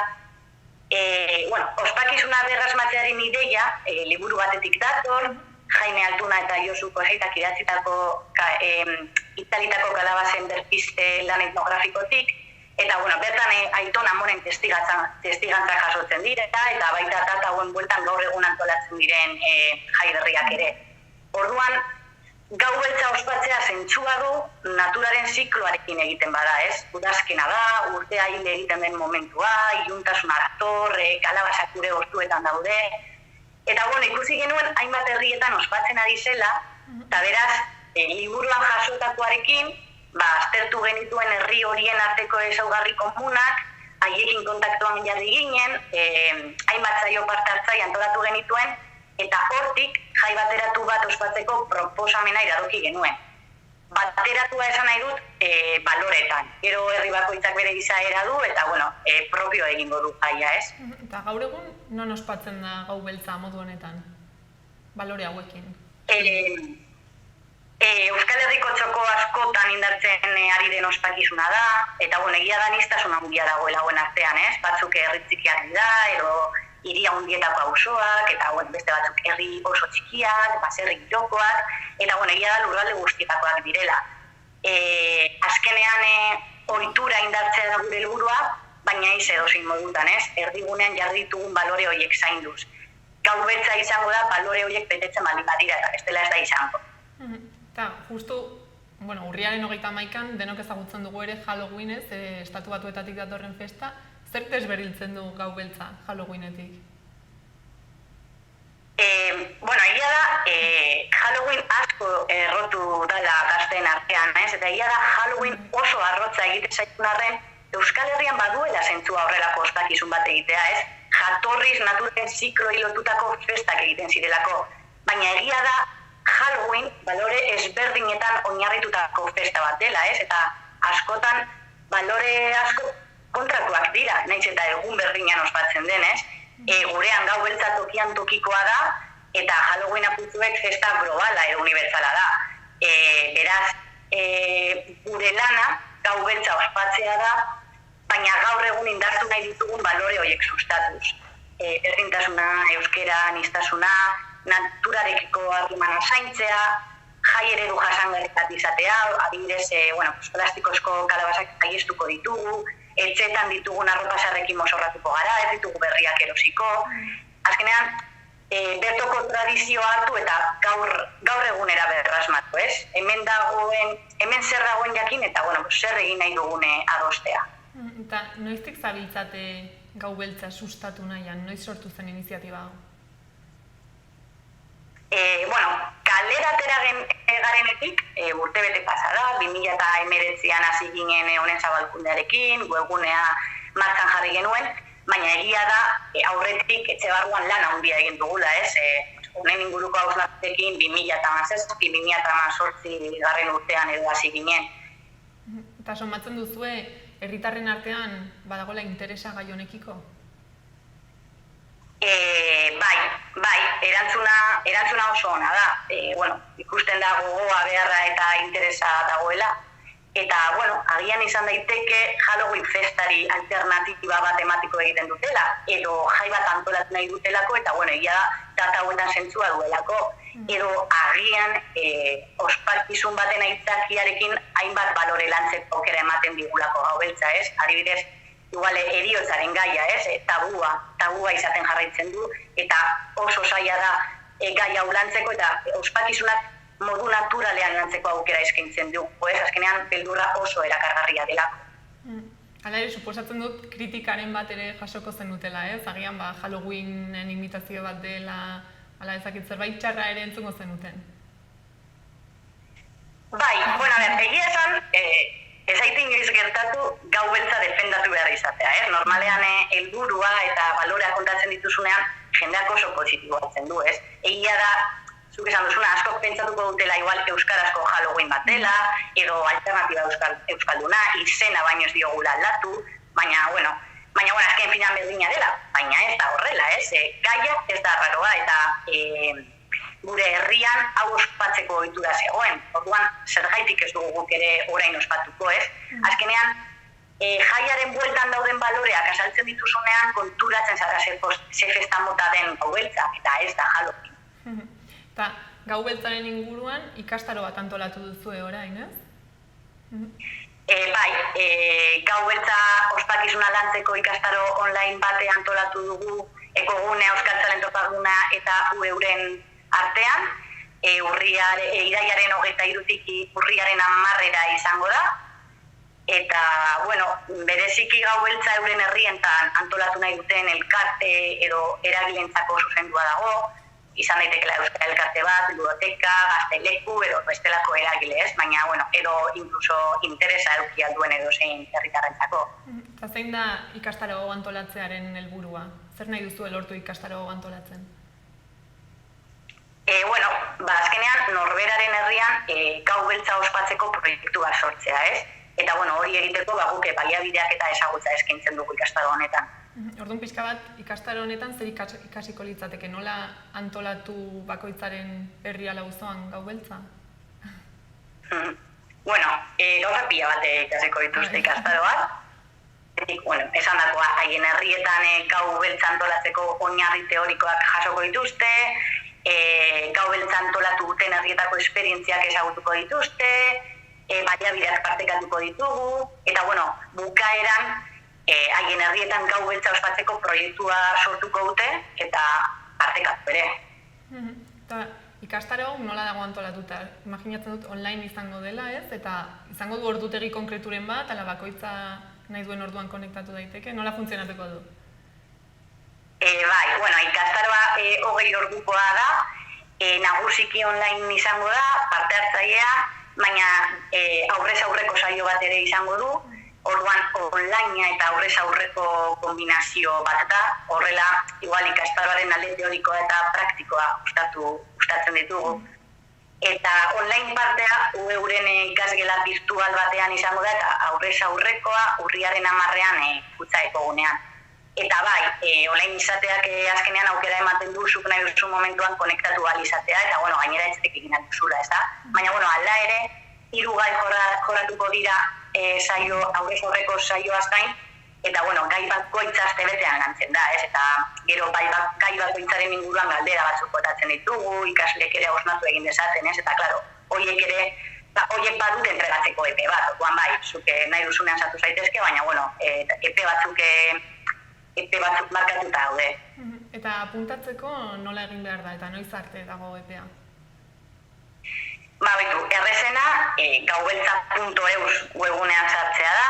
Speaker 6: Ospakizuna berrasmatzearen ideia, liburu batetik dator, Jaime Altuna eta Josu Kozaitak idatzitako itzalitako kalabazen berpiste lan etnografikotik, eta bertan Aiton Amoren testigantza jasotzen dira, eta baita tata hauen bueltan gaur egun antolatzen diren jai berriak ere. Orduan, gau beltza ospatzea zentzua du naturaren zikloarekin egiten bada, ez? Udazkena da, urtea hil egiten den momentua, iluntasuna dator, kalabazak gure hortuetan daude. Eta ikusi genuen hainbat herrietan ospatzen ari zela, eta beraz, liburuan jasotakoarekin, aztertu genituen herri horien arteko ezaugarri komunak, haiekin kontaktuan jarri ginen, hainbat zaio parte hartzai antolatu genituen, eta hortik jai bateratu bat ospatzeko proposamena iradoki genuen. Bateratua esan nahi dut baloretan. Gero herri bakoitzak bere izaera du eta propio egingo du jaia, ez?
Speaker 3: Eta gaur egun non ospatzen da gau beltza modu honetan? Balore hauekin?
Speaker 6: Euskal Herriko txoko askotan indartzen ari den ospakizuna da, eta egia da aniztasun handia dagoela hauen artean, ez? Batzuk herri txikiak dira, edo hiri handietako auzoak, eta beste batzuk herri oso txikiak, baserri girokoak, eta egia da lurralde guztietakoak direla. Azkenean ohitura indartzea da gure helburua, baina ez edozein modutan, ez? Erdigunean jarri ditugun balore horiek zainduz. Gau beltza izango da balore horiek betetzen baldin badira, eta bestela ez da izango.
Speaker 3: Eta, justu, urriaren 31an denok ezagutzen dugu ere Halloweenez, estatu batuetatik datorren festa, zer desberiltzen du gau beltza Halloweenetik?
Speaker 6: Egia da, Halloween asko errotu dela gazteen artean, eta egia da Halloween oso arrotza egite zaitun arren, Euskal Herrian baduela zentzua horrelako ospakizun bat egitea, ez? Jatorriz naturen zikloi lotutako festak egiten zirelako, baina egia da Halloween balore ezberdinetan oinarritutako festa bat dela, ez? Eta askotan balore asko kontratuak dira, nahiz eta egun berdinean ospatzen denez. Gurean gau beltza tokian tokikoa da, eta Halloween aputzuek festa globala edo unibertsala da. Beraz, gure lana gau beltza ospatzea da, baina gaur egun indartu nahi ditugun balore horiek sustatuz. Berdintasuna, euskera, aniztasuna, naturarekiko harremana zaintzea, jai eredu jasangarri bat izatea, adibidez, plastikozko kalabazak gaiestuko ditugu, etxetan ditugun arropasarrekin mozorratuko gara, ez ditugu berriak erosiko. Azkenean, bertoko tradizioa hartu eta gaur egunera berrasmatu, ez? Hemen zer dagoen jakin eta zer egin nahi dugune adostea.
Speaker 3: Eta noiztik zabiltzate gau beltza sustatu nahian, noiz sortu zen iniziatiba hau?
Speaker 6: Kalera atera garenetik urtebete pasa da, 2019an hasi ginen honen zabalkundearekin, webgunea martxan jarri genuen, baina egia da aurretik etxe barruan lan handia egin dugula, ez? Honen inguruko hausnarketekin 2017-2018 garren urtean edo hasi ginen.
Speaker 3: Eta somatzen duzue, herritarren artean badagoela interesa gai honekiko?
Speaker 6: Bai, erantzuna oso ona da. Ikusten da gogoa, beharra eta interesa dagoela. Eta, agian izan daiteke Halloween festari alternatiba bat ematiko egiten dutela, edo jai bat antolatu nahi dutelako, eta, egia da, data hauetan zentzua duelako. Edo, agian, ospakizun baten aitzakiarekin hainbat balore lantzeko aukera ematen digulako gau beltza, ez? Adibidez, igual heriotzaren gaia, ez? Tabua izaten jarraitzen du, eta oso zaila da gai hau lantzeko, eta ospakizunak modu naturalean lantzeko aukera eskaintzen dugu, ez? Azkenean, beldurra oso erakargarria delako.
Speaker 3: Hala ere, suposatzen dut kritikaren bat ere jasoko zenutela, ez? Agian, Halloweenen imitazio bat dela, ala ezakit zerbait txarra ere entzungo zenuten.
Speaker 6: Bai, egia esan, ez aite inoiz gertatu gau beltza defendatu behar izatea, ez? Normalean helburua eta balorea kontatzen dituzunean jendeak oso positibo hartzen du, ez? Egia da, zuk esan duzuna, asko pentsatuko dutela igual euskarazko Halloween bat dela, edo alternatiba euskalduna, izena baino ez diogula aldatu, baina, azken finan berdina dela, baina ez da horrela, ez? Gaia ez da raroa eta gure herrian hau ospatzeko ohitura zegoen. Orduan, zergaitik ez dugu guk ere orain ospatuko, ez? Azkenean, jaiaren bueltan dauden baloreak azaltzen dituzunean konturatzen zara ze festa mota den gau beltza, eta ez da Halloween.
Speaker 3: Eta gau beltzaren inguruan ikastaro bat antolatu duzue orain, ez?
Speaker 6: Gau beltza ospakizuna lantzeko ikastaro online bate antolatu dugu Ekogune, Euskal Talentopaguna eta UEuren artean, iraiaren 23-tik urriaren 10-era izango da, eta, bereziki gau beltza euren herrientan antolatu nahi duten elkarte edo eragilentzako zuzendua dago, izan daitekela euskara elkarte bat, ludoteka, gazteleku edo bestelako eragile, ez? Baina, edo inkluso interesa eduki alduen edo zein herritarrentzako.
Speaker 3: Eta zein da ikastaro antolatzearen helburua? Zer nahi duzu lortu ikastaro antolatzen?
Speaker 6: Bueno, azkenean norberaren herrian gau beltza ospatzeko proiektua sortzea, ez? Eta bueno, hori egiteko guk baliabideak eta ezagutza eskaintzen dugu ikastaro honetan.
Speaker 3: Orduan pixka bat, ikastaro honetan zer ikasiko litzateke, nola antolatu bakoitzaren herria auzoan gau beltza?
Speaker 6: Bueno, gauza pila bat ikasiko dituzte ikastaroak. Bueno, esan dakoa, haien herrietan gau beltza antolatzeko oinarri teorikoak jasoko dituzte, gau beltza antolatu duten herrietako esperientziak ezagutuko dituzte, baliabideak partekatuko ditugu, eta bueno, bukaeran haien herrietan gau beltza ospatzeko proiektua sortuko dute eta partekatu ere.
Speaker 3: Eta ikastaro hau nola dago antolatuta? Imaginatzen dut online izango dela, ez? Eta izango du ordutegi konkreturen bat, ala bakoitza nahi duen orduan konektatu daiteke, nola funtzionatuko du?
Speaker 6: Bai, bueno, ikastaroa 20 ordukoa da, nagusiki online izango da, parte hartzailea, baina aurrez aurreko saio bat ere izango du, orduan online eta aurrez aurreko kombinazio bat da, horrela igual ikastaroaren alde teorikoa eta praktikoa gustatzen ditugu. Eta online partea euren ikasgela virtual batean izango da eta aurrez aurrekoa urriaren 10ean Kutxaeko gunean. Eta bai, online izateak azkenean aukera ematen du zuk nahi duzu momentuan konektatu ahal izatea, eta bueno, gainera etxetik egin alduzula, ez da? Baina, bueno, hala ere, 3 gai joratuko dira aurrez aurreko saioaz gain, eta bueno, gai bakoitza astebetean lantzen da, ez? Eta gero gai bakoitzaren inguruan galdera batzuk botatzen ditugu, ikasleek ere hausnatu egin dezaten, ez? Eta, klaro, horiek badute entregatzeko epe bat, orduan bai, zuk nahi duzunean sartu zaitezke, baina, bueno, epe batzuk markatuta daude.
Speaker 3: Eta apuntatzeko nola egin behar da, eta noiz arte dago epea?
Speaker 6: Baitu, errezena gaubeltza.eus webunean sartzea da,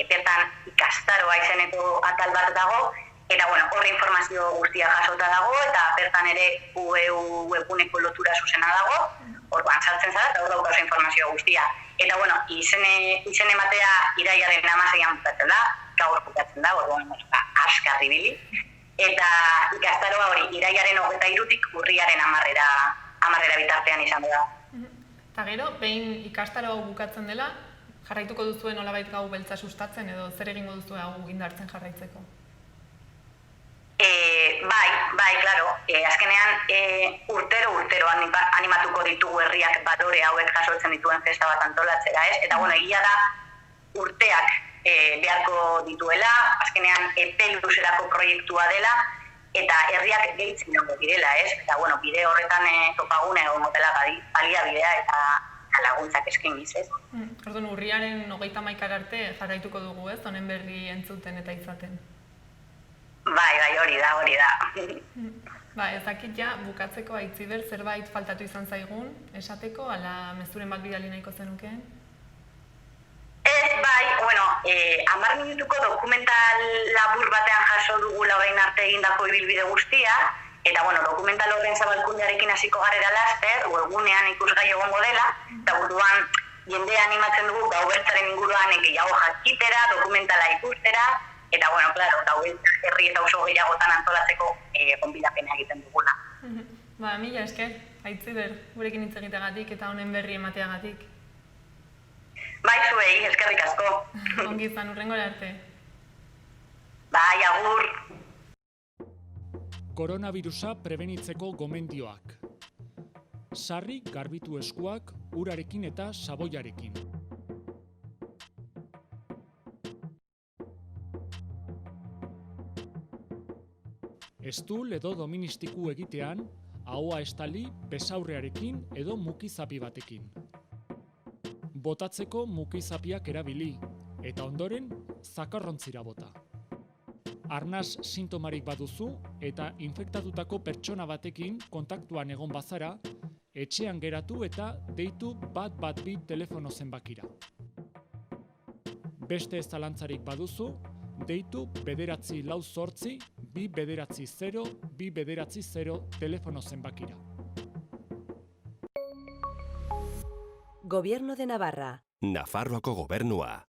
Speaker 6: bertan ikastaroa izeneko atal bat dago, eta bueno, horre informazio guztia jasota dago, eta bertan ere webuneko lotura zuzena dago, orduan sartzen zara, eta hor daukazu informazio guztia. Eta bueno, izen ematea irailaren 16an bukatzen da, gaur bukatzen da, orduan askar ibili. Eta ikastaroa hori irailaren 23tik urriaren 10 bitartean izango da.
Speaker 3: Eta gero, behin ikastaro hau bukatzen dela, jarraituko duzuen nolabait gau beltza sustatzen edo zer egingo duzue hau indartzen jarraitzeko?
Speaker 6: Bai, klaro. Azkenean urtero animatuko ditugu herriak balore hauek jasotzen dituen festa bat antolatzera, ez? Eta bueno, egia da urteak beharko dituela, azkenean epe luzerako proiektua dela, eta herriak gehitzen dago direla, ez? Eta bueno, bide horretan topagune egongo dela baliabidea eta laguntzak eskainiz, ez?
Speaker 3: Orduan, urriaren 31 arte jarraituko dugu, ez? Honen berri entzuten eta izaten.
Speaker 6: Bai, hori da.
Speaker 3: Ez dakit ja, bukatzeko Aitziber zerbait faltatu izan zaigun, esateko, ala mezuren bat bidali nahiko zenukeen?
Speaker 6: Bai, bueno, 10 minutuko dokumental labur batean jaso dugula orain arte egindako ibilbide guztia, eta bueno, dokumental horren zabalkundearekin hasiko garela laster, webgunean ikusgai egongo dela, eta buruan jendea animatzen dugu gau beltzaren inguruan gehiago jakitera, dokumentala ikustera, eta bueno, claro, gau beltza herri eta oso gehiagotan antolatzeko gonbidapena egiten dugula.
Speaker 3: Mila esker, Aitziber, gurekin hitz egiteagatik eta honen berri emateagatik.
Speaker 6: Bai, zuei, eskerrik asko.
Speaker 3: Ongi izan, hurrengora arte.
Speaker 6: Bai, agur.
Speaker 4: Koronavirusa prebenitzeko gomendioak. Sarri garbitu eskuak urarekin eta saboiarekin. Estul edo doministiku egitean, ahoa estali besaurrearekin edo mukizapi batekin. Botatzeko mukizapiak erabili, eta ondoren zakarrontzira bota. Arnas sintomarik baduzu eta infektatutako pertsona batekin kontaktuan egon bazara, etxean geratu eta deitu 112 telefono zenbakira. Beste ez zalantzarik baduzu, deitu 948 290 290 telefono zenbakira.
Speaker 1: Gobierno de Navarra.
Speaker 2: Nafarroako gobernua.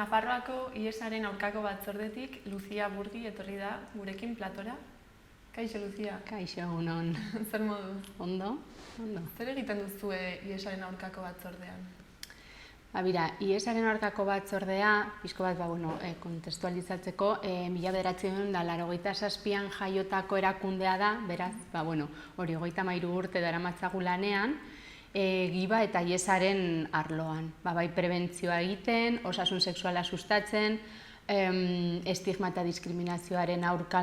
Speaker 3: Nafarroako IESaren aurkako batzordetik Lucia Burgi etorri da gurekin platora. Kaixo, Lucia.
Speaker 7: Kaixo, egunon.
Speaker 3: Zer modu?
Speaker 7: Ondo.
Speaker 3: Zer egiten duzue IESaren aurkako batzordean?
Speaker 7: Bira, IESaren aurkako batzordea, pixko bat, kontestualizatzeko, 1987an jaiotako erakundea da, beraz, hori 33 urte daramatzagu lanean, giba eta IESaren arloan. Bai prebentzioa egiten, osasun sexuala sustatzen, estigma eta diskriminazioaren aurka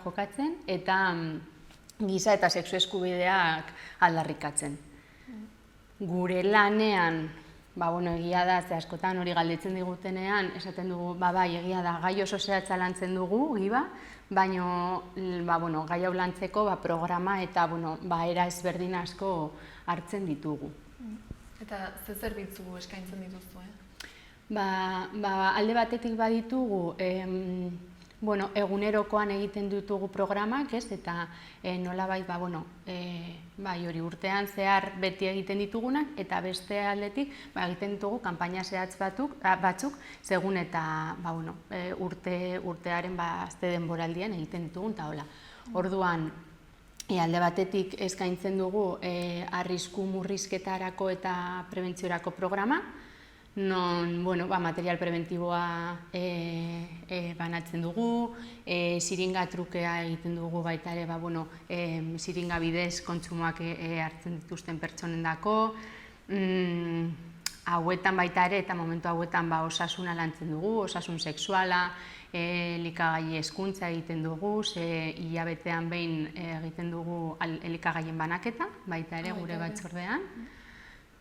Speaker 7: jokatzen, eta giza eta sexu eskubideak aldarrikatzen. Gure lanean, egia da, ze askotan hori galdetzen digutenean, esaten dugu, egia da, gai oso zehatza lantzen dugu, giba, baina gai hau lantzeko programa eta era ezberdin asko hartzen ditugu.
Speaker 3: Eta ze zerbitzu eskaintzen dituzue?
Speaker 7: Alde batetik baditugu, egunerokoan egiten ditugu programak, eta nolabait, hori urtean zehar beti egiten ditugunak, eta beste aldetik egiten ditugu kanpaina zehatz batzuk, segun eta urtearen azte denboraldian egiten ditugun, eta hola. Orduan, alde batetik eskaintzen dugu arrisku murrizketarako eta prebentziorako programa, non material preventiboa banatzen dugu, siringa trukea egiten dugu baita ere, siringa bidez kontsumoak hartzen dituzten pertsonendako, hauetan baita ere eta momentu hauetan osasuna lantzen dugu, osasun sexuala, elikagai hezkuntza egiten dugu, hilabetean behin egiten dugu elikagaien banaketa, baita ere gure batzordean.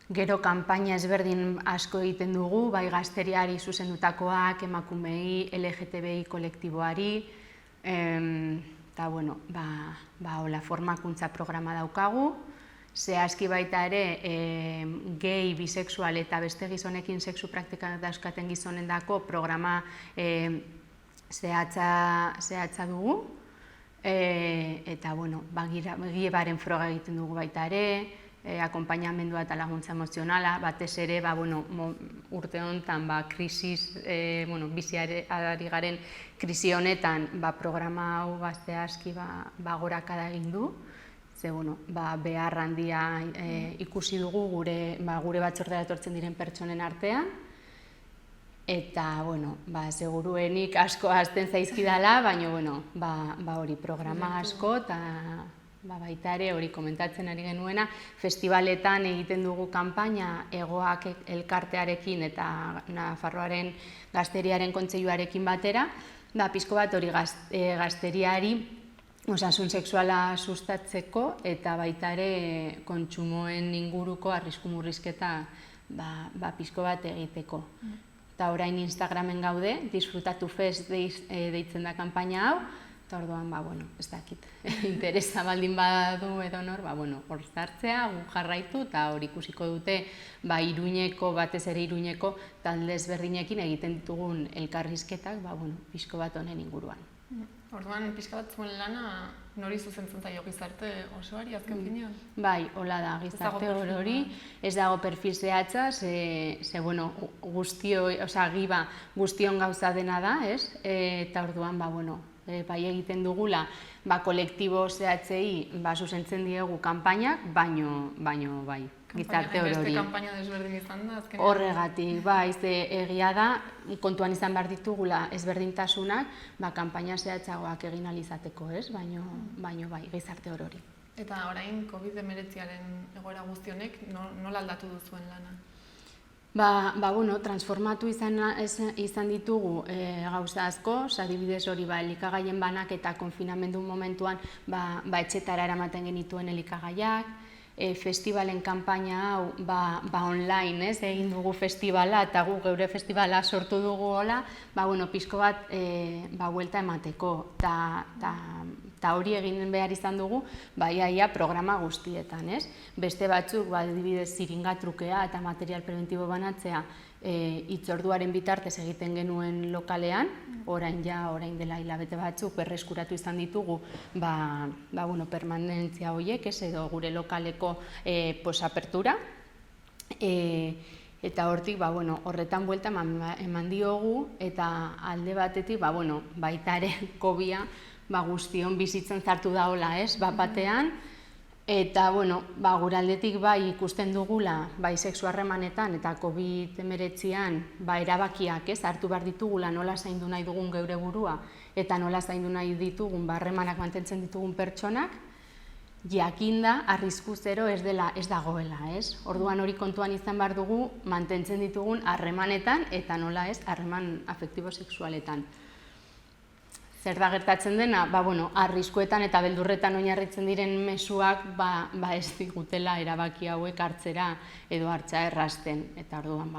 Speaker 7: Gero kanpaina ezberdin asko egiten dugu, bai gazteriari zuzendutakoak, emakumei, LGTBI kolektiboari, eta formakuntza programa daukagu. Zehazki baita ere, gay, bisexual eta beste gizonekin sexu praktikak dauzkaten gizonendako programa zehatza dugu. Eta, giebaren froga egiten dugu baita ere, akonpainamendua eta laguntza emozionala, batez ere, urte honetan, biziari garen krisi honetan, programa hau zehazki gorakada egin du, ze, behar handia ikusi dugu gure batzordera etortzen diren pertsonen artean, eta, seguruenik asko hasten zaizkidala, baina, hori programa asko, eta baita ere hori komentatzen ari genuena, festivaletan egiten dugu kanpaina Egoak elkartearekin eta Nafarroaren gazteriaren kontseiluarekin batera, pixko bat hori gazteriari osasun sexuala sustatzeko eta baita ere kontsumoen inguruko arrisku murrizketa pixko bat egiteko. Eta orain Instagramen gaude, Disfrutatu Fest deitzen da kanpaina hau, eta orduan, ez dakit, interesa baldin badu edo nor, hor zartzea, gu jarraitu, eta hor ikusiko dute, Iruñeko, batez ere Iruñeko, talde ezberdinekin egiten ditugun elkarrizketak, pixko bat honen inguruan.
Speaker 3: Orduan, pixka bat zuen lana, nori zuzentzen zaio gizarte osoari, azken finean?
Speaker 7: Bai, hola da, gizarte hori, ez dago perfil zehatza, giba guztion gauza dena da, eta orduan, bai egiten dugula, kolektibo zehatzei zuzentzen diegu kanpainak, baino bai, gizarte hori.
Speaker 3: Beste kanpaina desberdin izan da, azkenean?
Speaker 7: Horregatik, egia da, kontuan izan behar ditugula ezberdintasunak, kanpaina zehatzagoak egin alizateko, baino bai, gizarte hori.
Speaker 3: Eta orain COVID-19aren egoera guztionek nola aldatu duzuen lana?
Speaker 7: Transformatu izan ditugu gauza asko, adibidez hori elikagaien banak eta konfinamendu momentuan etxetara eramaten genituen elikagaiak, festivalen kanpaina hau online egin dugu festivala eta gu geure festivala sortu dugu hola, pixko bat buelta emateko eta hori egin behar izan dugu iaia programa guztietan. Beste batzuk, adibidez ziringa trukea eta material preventibo banatzea hitzorduaren bitartez egiten genuen lokalean, orain dela hilabete batzuk berreskuratu izan ditugu permanentzia horiek, edo gure lokaleko posapertura. Eta hortik, horretan buelta eman diogu, eta alde batetik, baita ere COVID-a guztion bizitzen zartu daola, bat-batean, eta, gure aldetik bai ikusten dugula, bai sexu harremanetan eta COVID-19an erabakiak hartu behar ditugula nola zaindu nahi dugun geure burua eta nola zaindu nahi ditugun harremanak mantentzen ditugun pertsonak, jakinda arrisku zero ez dagoela, Orduan hori kontuan izan behar dugu mantentzen ditugun harremanetan eta nola harreman afektibo-sexualetan. Zer da gertatzen dena, arriskuetan eta beldurretan oinarritzen diren mezuak ez digutela erabaki hauek hartzera edo hartzea errazten. Eta orduan,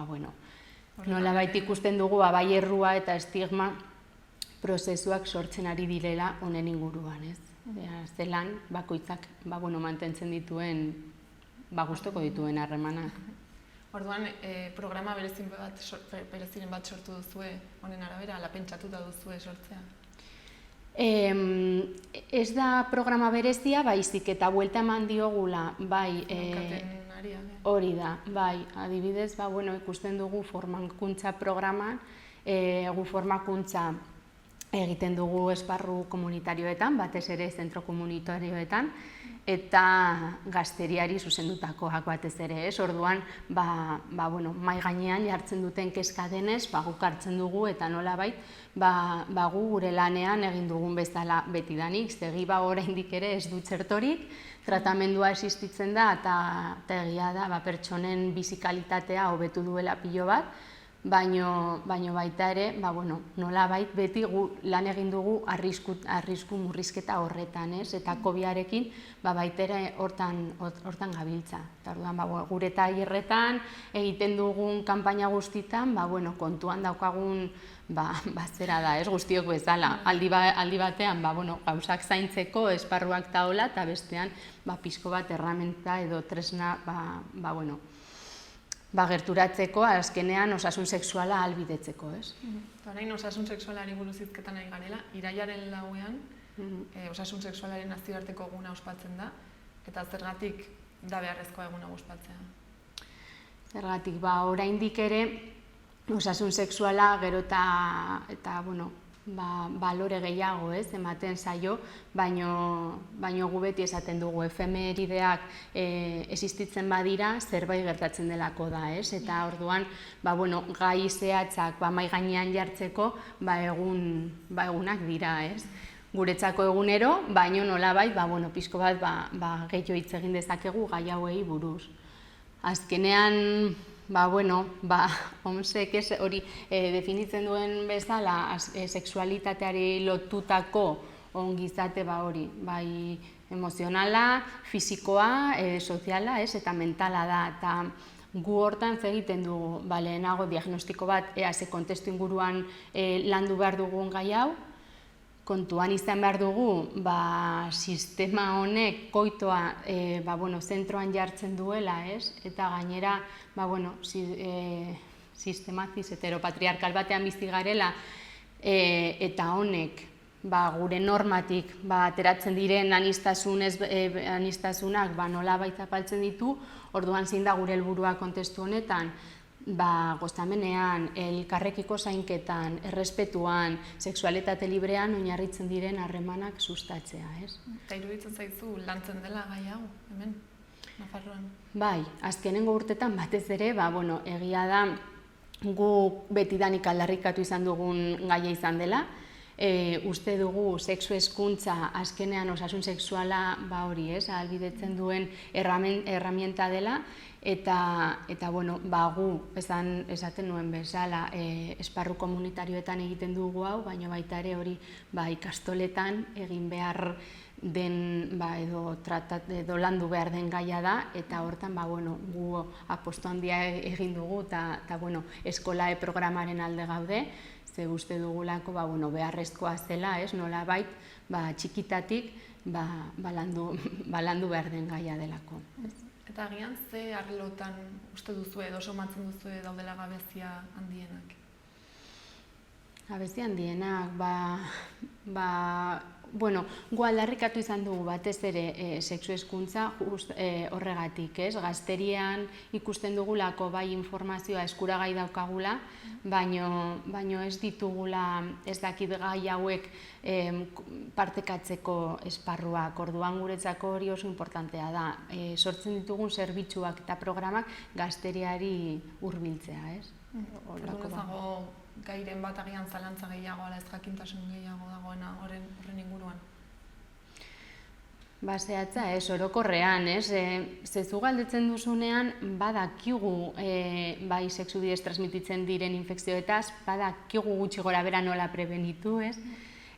Speaker 7: nolabait ikusten dugu bai errua eta estigma prozesuak sortzen ari direla honen inguruan, zelan bakoitzak mantentzen dituen, gustuko dituen harremanak.
Speaker 3: Orduan, programa bereziren bat sortu duzue honen arabera, ala pentsatuta duzue sortzea?
Speaker 7: Ez da programa berezia, baizik eta buelta eman diogula, hori da, adibidez, ikusten dugu formakuntza programan, gu formakuntza egiten dugu esparru komunitarioetan, batez ere zentro komunitarioetan, eta gazteriari zuzendutakoak batez ere, Orduan, mai gainean jartzen duten kezka denez, guk hartzen dugu eta nolabait, gu gure lanean egin dugun bezala betidanik, zegi oraindik ere ez du txertorik, tratamendua existitzen da eta egia da pertsonen bizikalitatea hobetu duela pilo bat, baino baita ere, nolabait beti lan egin dugu arrisku murrizketa horretan, eta COVID-arekin baita ere hortan gabiltza. Orduan, gure tailerretan egiten dugun kanpaina guztitan, kontuan daukagun zera da, guztiok bezala. Aldi batean, gauzak zaintzeko esparruak daola, eta bestean, pixko bat erramenta edo tresna, gerturatzeko, azkenean osasun sexuala ahalbidetzeko,
Speaker 3: Orain osasun sexualari buruz hizketan ari garela, irailaren 4 osasun sexualaren nazioarteko eguna ospatzen da, eta zergatik da beharrezkoa eguna ospatzea?
Speaker 7: Zergatik, oraindik ere osasun sexuala gero eta balore gehiago ematen zaio, baino gu beti esaten dugu efemerideak existitzen badira, zerbait gertatzen delako da, eta orduan, gai zehatzak mai gainean jartzeko, egunak dira, guretzako egunero, baino nolabait, pixko bat, gehiago hitz egin dezakegu gai hauei buruz. Azkenean, OMSek hori definitzen duen bezala sexualitateari lotutako ongizate hori, bai emozionala, fisikoa, soziala eta mentala da. Eta gu hortan egiten dugu, lehenago diagnostiko bat ze kontestu inguruan landu behar dugun gai hau, kontuan izan behar dugu sistema honek koitoa zentroan jartzen duela, eta gainera sistematiz heteropatriarkal batean bizi garela, eta honek gure normatik ateratzen diren aniztasunak nolabait zapaltzen ditu, orduan zein da gure helburua kontestu honetan, gozamenean, elkarrekiko zainketan, errespetuan, sexualitate librean oinarritzen diren harremanak sustatzea,
Speaker 3: Eta iruditzen zaizu lantzen dela gai hau, hemen, Nafarroan?
Speaker 7: Bai, azkenengo urtetan batez ere, egia da gu betidanik aldarrikatu izan dugun gaia izan dela, uste dugu sexu hezkuntza azkenean osasun sexuala ahalbidetzen duen erramienta dela, eta gu esaten nuen bezala esparru komunitarioetan egiten dugu hau, baina baita ere hori ikastoletan egin behar den edo landu behar den gaia da, eta hortan gu apostu handia egin dugu eta eskolae programaren alde gaude, ze uste dugulako beharrezkoa zela, nolabait txikitatik landu behar den gaia delako.
Speaker 3: Eta agian ze arlotan uste duzu edo somatzen duzu daudela gabezia handienak?
Speaker 7: Abesti handienak, bueno, gu aldarrikatu izan dugu batez ere sexu hezkuntza horregatik, ez? Gazterian ikusten dugulako bai informazioa eskuragai daukagula, baino ez ditugula, ez dakit gai hauek partekatzeko esparruak. Orduan guretzako hori oso importantea da. Sortzen ditugun zerbitzuak eta programak gazteriari hurbiltzea, ez?
Speaker 3: Orduan ez dago gairen bat agian zalantza gehiago, ala ez jakintasun gehiago dagoena horren inguruan?
Speaker 7: Zehatza, orokorrean, zezu galdetzen duzunean, badakigu bai sexu bidez transmititzen diren infekzioetaz, badakigu gutxi gora bera nola prebenitu, ez?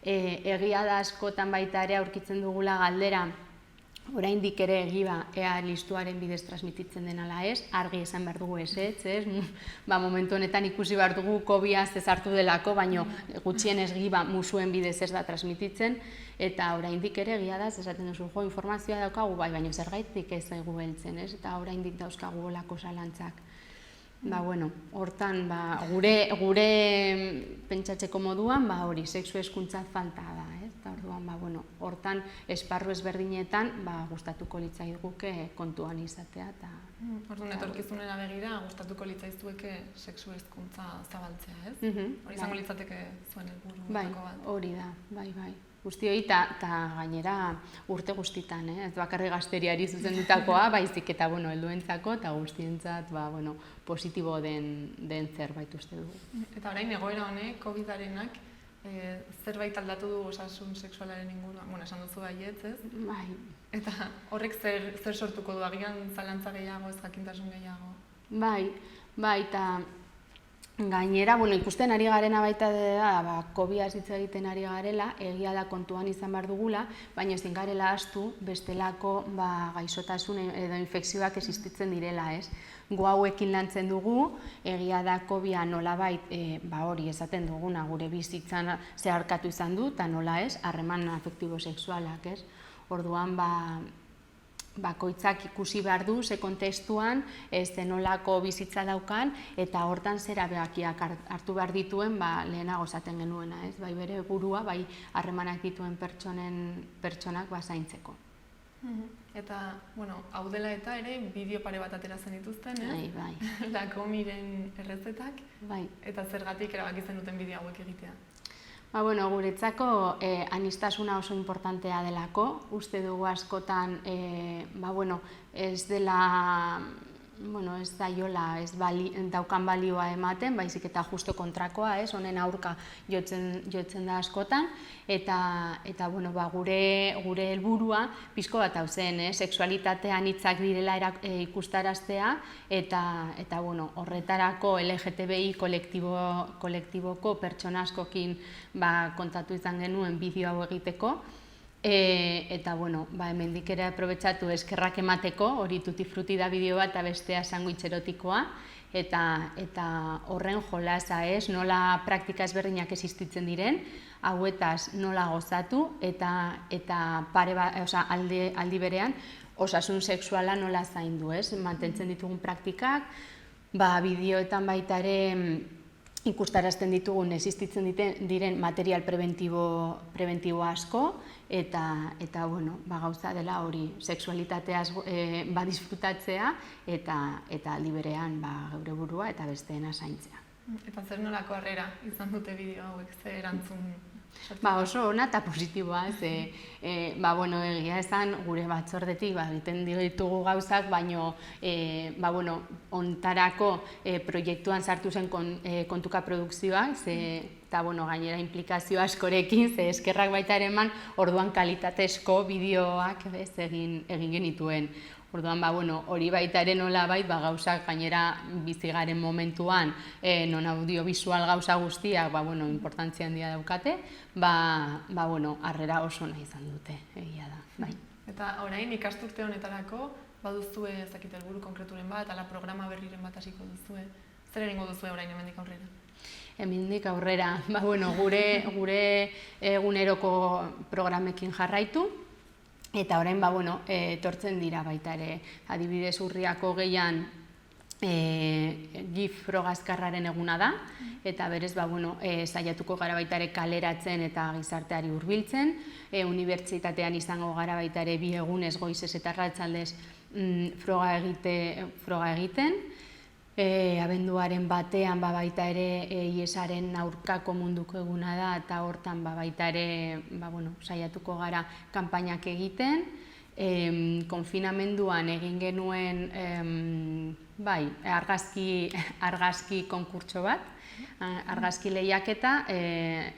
Speaker 7: Egia da askotan baita ere aurkitzen dugula galdera, oraindik ere egiba ea listuaren bidez transmititzen den ala ez, argi esan behar dugu ez, momentu honetan ikusi behar dugu COVID-az ez hartu delako, baino gutxienez giba musuen bidez ez da transmititzen, eta oraindik ere egia da, esaten duzu, informazioa daukagu bai, baina zergaitik ez zaigu heltzen, eta oraindik dauzkagu olako zalantzak. Hortan, gure pentsatzeko moduan, hori, sexu hezkuntza falta da, eta orduan, hortan, esparru ezberdinetan, gustatuko litzaiguke kontuan izatea.
Speaker 3: Orduan, etorkizunera begira, gustatuko litzaizueke sexu hezkuntza zabaltzea, ez? Hori izango litzateke zuen helburuetako bat.
Speaker 7: Hori da, bai. Guzti hori, eta gainera urte guztitan, ez bakarrik gazteriari zuzendutakoa, baizik eta helduentzako eta guztientzat positibo den zerbait uste dugu.
Speaker 3: Eta orain egoera honek, COVID-arenak, zerbait aldatu du osasun sexualaren inguruan, esan duzu baietz, ez?
Speaker 7: Bai.
Speaker 3: Eta horrek zer sortuko du, agian zalantza gehiago, ez jakintasun gehiago?
Speaker 7: Bai, eta gainera, ikusten ari garena baita da, COVID-az hitz egiten ari garela, egia da kontuan izan behar dugula, baina ezin garela ahaztu bestelako gaixotasun edo infekzioak existitzen direla, ez? Gu hauekin lantzen dugu, egia da COVID-a nolabait, hori esaten duguna gure bizitzan zeharkatu izan du, eta nola ez, harreman afektibo-sexualak, ez? Orduan, bakoitzak ikusi behar du, ze kontestuan, zenolako bizitza daukan, eta hortan zera behakiak hartu behar dituen, lehenago esaten genuena, ez? Bai bere burua, bai harremanak dituen pertsonak zaintzeko.
Speaker 3: Eta, hau dela eta ere, bideo pare bat atera zen dituzten, ez?
Speaker 7: Bai.
Speaker 3: Lakomiren errezetak, eta zergatik erabaki zen duten bideo hauek egitea.
Speaker 7: Guretzako aniztasuna oso importantea delako, uste dugu askotan ez dela, ez daiola, ez daukan balioa ematen, baizik eta justo kontrakoa, honen aurka jotzen da askotan, eta gure helburua pixko bat hau zen, sexualitatean hitzak direla ikustaraztea, eta horretarako LGTBI kolektiboko pertsona askokin kontatu izan genuen bideo hau egiteko, eta hemendik ere aprobetxatu eskerrak emateko, hori tutti frutti da bideo bat eta bestea sandwich erotikoa, eta horren jolasa nola praktika ezberdinak existitzen diren, hauetaz nola gozatu, eta aldi berean osasun sexuala nola zaindu, mantentzen ditugun praktikak, bideoetan baita ere ikustarazten ditugun existitzen diren material prebentibo asko, eta gauza dela hori sexualitateaz disfrutatzea eta aldi berean geure burua eta besteena zaintzea.
Speaker 3: Eta zer nolako harrera izan dute bideo hauek, zer erantzun?
Speaker 7: Oso ona eta positiboa, egia esan gure batzordetik egiten ditugu gauzak, baino ontarako proiektuan sartu zen kontuka produkzioak, eta gainera implikazio askorekin, eskerrak baita ere eman, orduan kalitatezko bideoak egin genituen. Orduan, hori baita ere nola gauzak gainera bizigaren momentuan, non audiovisual gauza guztiak, importantzia handia daukate, harrera oso nahi izan dute, egia da.
Speaker 3: Eta orain ikasturte honetarako, baduzue ezakit helburu konkreturen bat, ala programa berriren bat hasiko duzue, zer egingo duzue orain hemendik aurrera?
Speaker 7: Hemendik aurrera, gure eguneroko programekin jarraitu, eta orain, etortzen dira baita ere, adibidez urriako 6-an GIF froga azkarraren eguna da, eta berez saiatuko gara baita ere kaleratzen eta gizarteari hurbiltzen. Unibertsitatean izango gara baita ere 2 egunez goizez eta arratsaldez froga egiten. Abenduaren batean baita ere IESaren aurkako munduko eguna da, eta hortan baita ere saiatuko gara kanpainak egiten. Konfinamenduan egin genuen argazki konkurtso bat, argazki lehiaketa,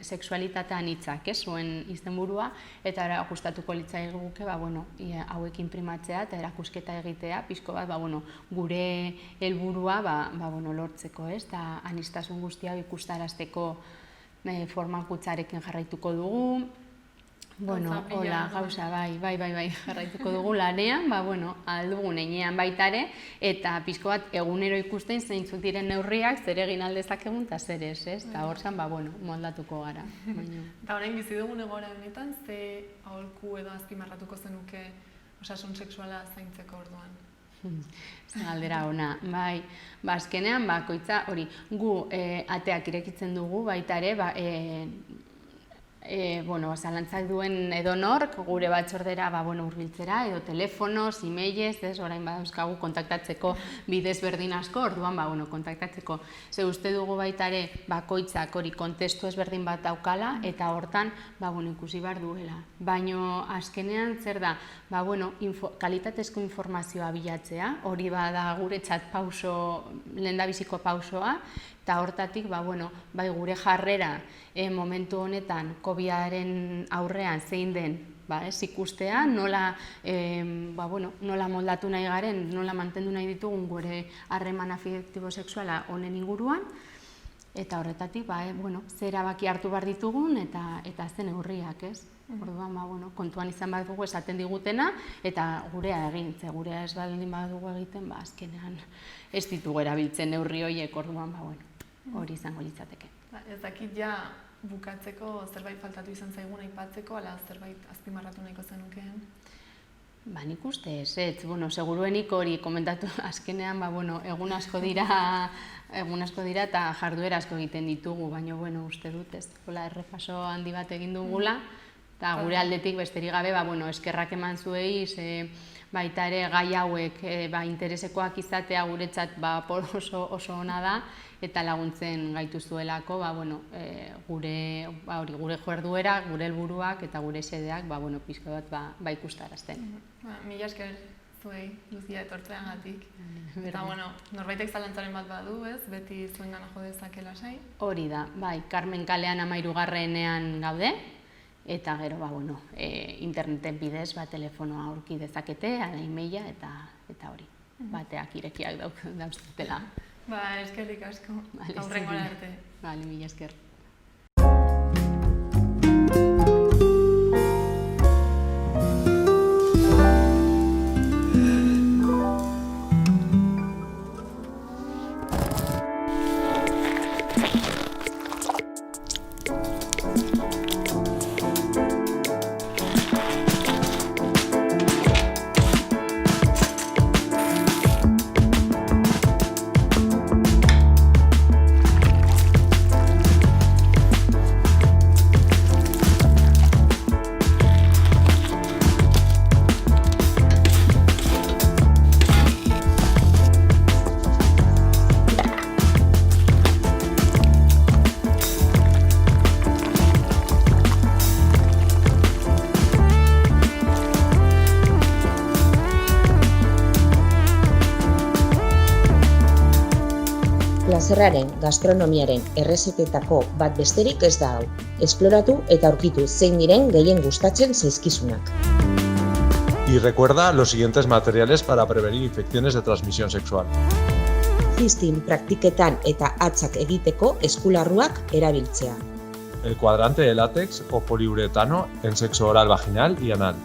Speaker 7: sexualitatea anitzak, zuen izenburua, eta gustatuko litzaiguke hauekin primatzea eta erakusketa egitea, pixko bat gure helburua lortzeko, eta aniztasun guztia ikustarazteko formakutzarekin jarraituko dugu. Gauza, bai, jarraituko dugu lanean, aldugun heinean baita ere, eta pixko bat egunero ikusten zeintzuk diren neurriak, zer egin aldezakegun eta zer ez, eta horzan, moldatuko gara.
Speaker 3: Eta orain bizi dugun egoera honetan, ze aholku edo azpimarratuko zenuke osasun sexuala zaintzeko orduan?
Speaker 7: Galdera ona, bai, azkenean, bakoitza, hori, gu ateak irekitzen dugu baita ere, zalantzak duen edonork gure batzordera hurbiltzera, edo telefonoz, e-mailez, orain badauzkagu kontaktatzeko bidez berdin asko, orduan kontaktatzeko. Ze uste dugu baita ere bakoitzak hori kontestu ezberdin bat daukala, eta hortan ikusi behar duela. Baina azkenean zer da, kalitatezko informazioa bilatzea, hori bada guretzat lehendabiziko pausoa, eta hortatik gure jarrera momentu honetan COVID-aren aurrean zein den ikustea, nola moldatu nahi garen, nola mantendu nahi ditugun gure harreman afektibo-sexuala honen inguruan, eta horretatik zer erabaki hartu behar ditugun eta zen neurriak, ez? Orduan, kontuan izan bat dugu esaten digutena, eta gurea egin, ze gurea ez baldin badugu egiten, azkenean ez ditugu erabiltzen neurri horiek, orduan, hori izango litzateke.
Speaker 3: Ez dakit ja bukatzeko zerbait faltatu izan zaigun aipatzeko, ala zerbait azpimarratu nahiko zenukeen?
Speaker 7: Nik uste ez, seguruenik hori komentatu azkenean, egun asko dira eta jarduera asko egiten ditugu, baina uste dut ez, errepaso handi bat egin dugula, eta gure aldetik besterik gabe, eskerrak eman zuei, baita ere gai hauek interesekoak izatea guretzat oso ona da, eta laguntzen gaituzuelako gure jarduera, gure helburuak eta gure xedeak pixko bat ikustarazten.
Speaker 3: Mila esker zuei, Luzia, etortzeagatik. Eta norbaitek zalantzaren bat badu, ez? Beti zuengana jo dezake lasai.
Speaker 7: Hori da, bai, Carmen kalean 13. gaude, eta gero interneten bidez telefonoa aurki dezakete, ala e-maila eta hori, bateak irekiak dauztutela.
Speaker 3: Eskerrik asko, aurrengora arte.
Speaker 7: Mila esker.
Speaker 8: Plazerraren, gastronomiaren errezetetako bat besterik ez da hau. Esploratu eta aurkitu zein diren gehien gustatzen zaizkizunak.
Speaker 9: Y recuerda los siguientes materiales para prevenir infecciones de transmisión sexual.
Speaker 8: Fisting praktiketan eta hatzak egiteko eskularruak erabiltzea.
Speaker 9: El cuadrante de látex o poliuretano en sexo oral vaginal y anal.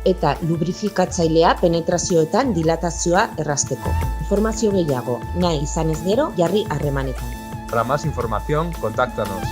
Speaker 8: Eta lubrifikatzailea penetrazioetan dilatazioa errazteko. Informazio gehiago, nahi izanez gero, jarri harremanetan.
Speaker 9: Para más información, contáctanos.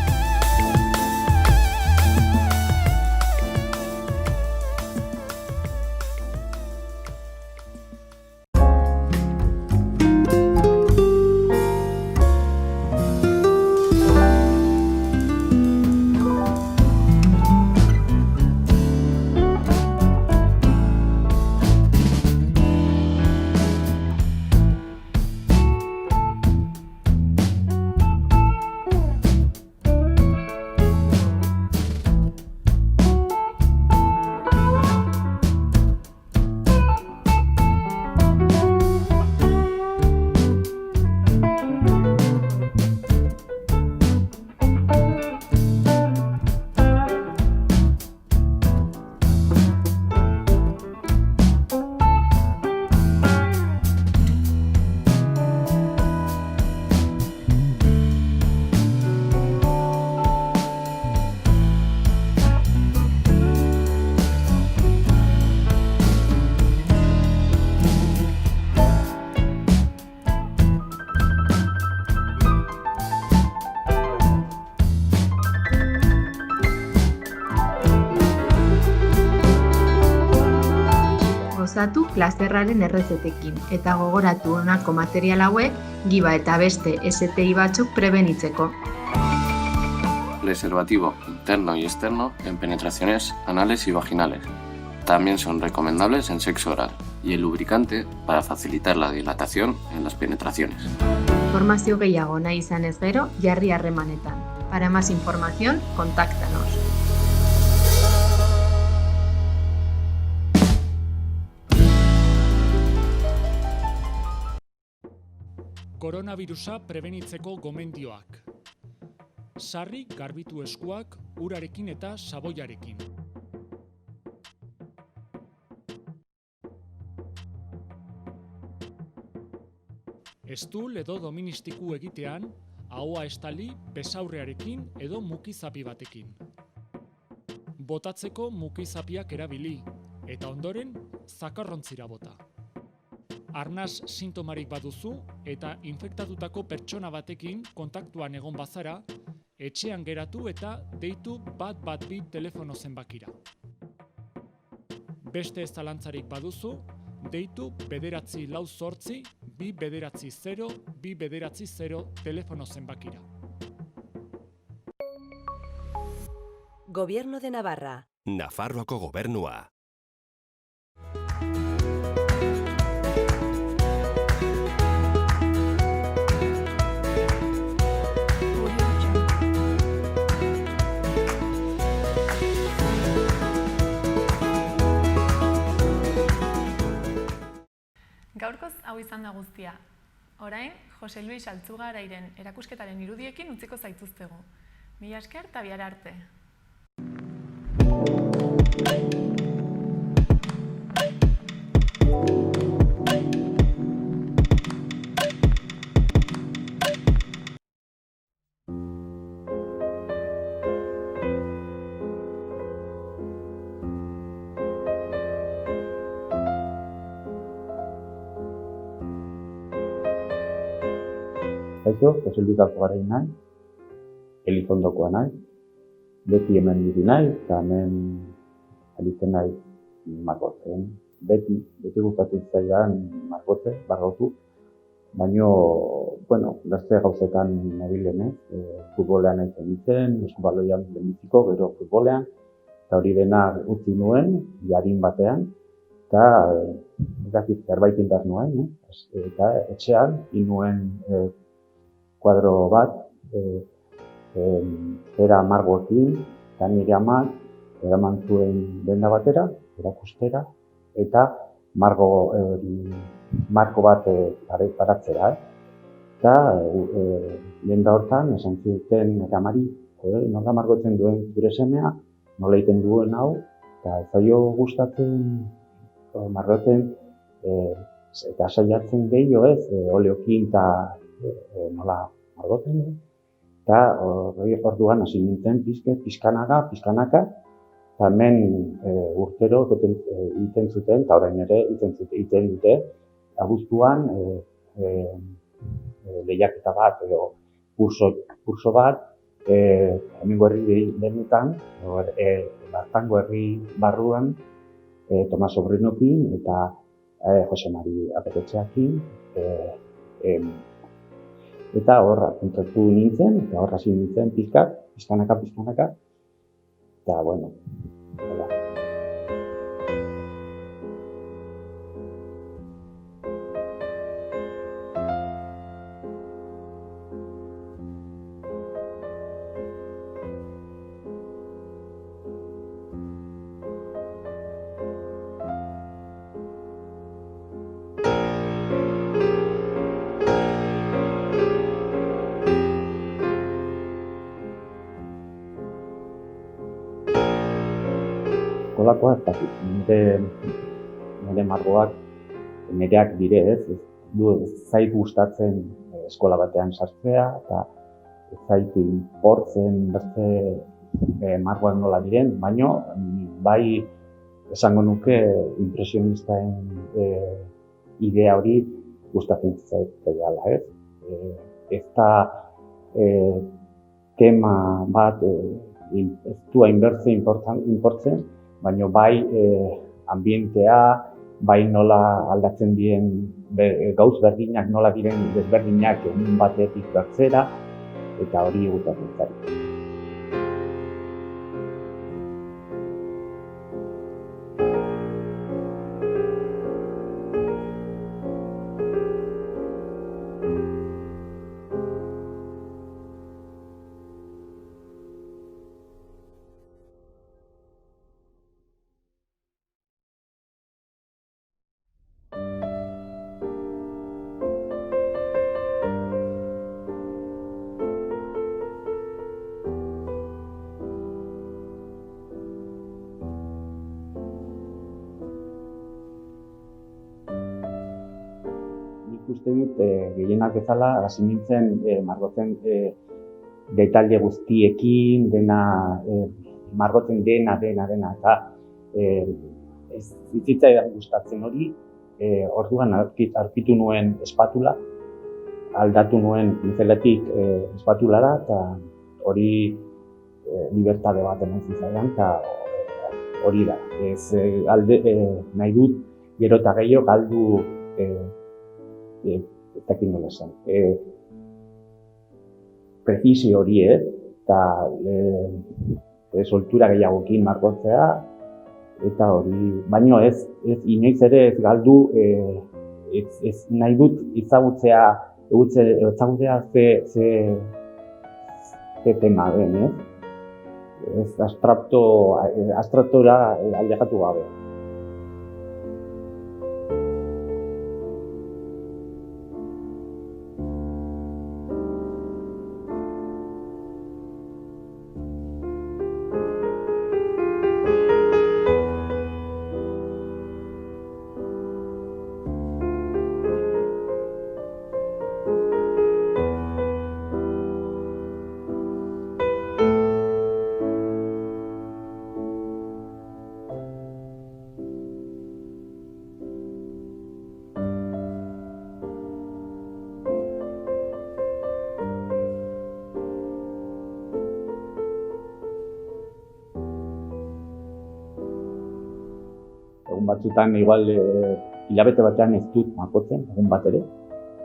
Speaker 7: deskargatu plazerraren errezetekin eta gogoratu honako material hauek giba eta beste STI batzuk prebenitzeko.
Speaker 10: Preservativo interno y externo en penetraciones anales y vaginales. También son recomendables en sexo oral y el lubricante para facilitar la dilatación en las penetraciones.
Speaker 7: Informazio gehiago nahi izanez gero, jarri harremanetan. Para más información, contáctanos.
Speaker 4: Koronavirusa prebenitzeko gomendioak. Sarri garbitu eskuak urarekin eta saboiarekin. Estul edo doministiku egitean, ahoa estali besaurrearekin edo mukizapi batekin. Botatzeko mukizapiak erabili, eta ondoren zakarrontzira bota. Arnas sintomarik baduzu eta infektatutako pertsona batekin kontaktuan egon bazara, etxean geratu eta deitu 112 telefono zenbakira. Beste ez zalantzarik baduzu, deitu 948 290 290 telefono zenbakira.
Speaker 1: Gobierno de Navarra.
Speaker 2: Nafarroako gobernua.
Speaker 3: Gaurkoz hau izan da guztia. Orain, Jose Luis Altzugarairen erakusketaren irudiekin utziko zaituztegu. Mila esker eta bihar arte.
Speaker 11: Kaixo, Jose Luis Altzugarai nahi, Elifondokoa nahi, beti hemen bizi nahi, eta hemen aritzen nahi margotzen. Beti gustatu zaidan margotzen, bargautu, baino, gazte gauzetan nabilen, futbolean egiten nintzen, eskubaloian lehenbiziko, gero futbolean, eta hori dena utzi nuen, jarin batean, eta zerbait indar nuen, eta etxean, inuen kuadro bat, era margoekin, eta nire amak eraman zuen denda batera, erakustera, eta marko bat paratzera. Eta denda hortan, esan zuten nire amari, nola margotzen duen zure semea, nola egiten duen hau, eta ez zaio gustatzen margotzen eta saiatzen gehiago ez, oleokin eta nola margotzen, eta orduan hasi nintzen pixkanaka, eta hemen urtero egiten zuten, eta orain ere egiten dute, abuztuan lehiaketa bat, edo kurso bat, hemengo herri denetan, Bartango herri barruan, Tomas Sobrinokin eta Jose Mari Apetetxeakin, eta horra kontratu nintzen, eta horra hasi nintzen pixkanaka, eta bueno, hola. Olakoa ez dakit, nire margoak nireak dire ez zait gustatzen eskola batean sartzea, eta ez zait inportzen beste margoak nola diren, baino bai esango nuke impresionistain idea hori gustatzen zaidala, ez? Ez da tema bat ez du hainbertze inportzen, baina bai ambientea bai nola aldatzen dien gauz berdinak, nola diren desberdinak egun batetik batzera, eta hori gustatzen zait. Uste dut, gehienak bezala, hasi nintzen margotzen detaile guztiekin, margotzen dena, eta ez zitzaidan gustatzen hori, orduan aurkitu nuen espatula, aldatu nuen pinzeletik espatulara, eta hori libertade bat eman zitzaidan, eta hori da. Nahi dut, gero eta gehiago galdu ez dakit nola esan. Prezisio hori, eta soltura gehiagokin margotzea, eta hori, baino ez inoiz ere ez galdu, ez nahi dut ezagutzea ze tema den, ez abstraktora ailegatu gabe. Egun batzutan, igual, hilabete batean ez dut margotzen, egun bat ere,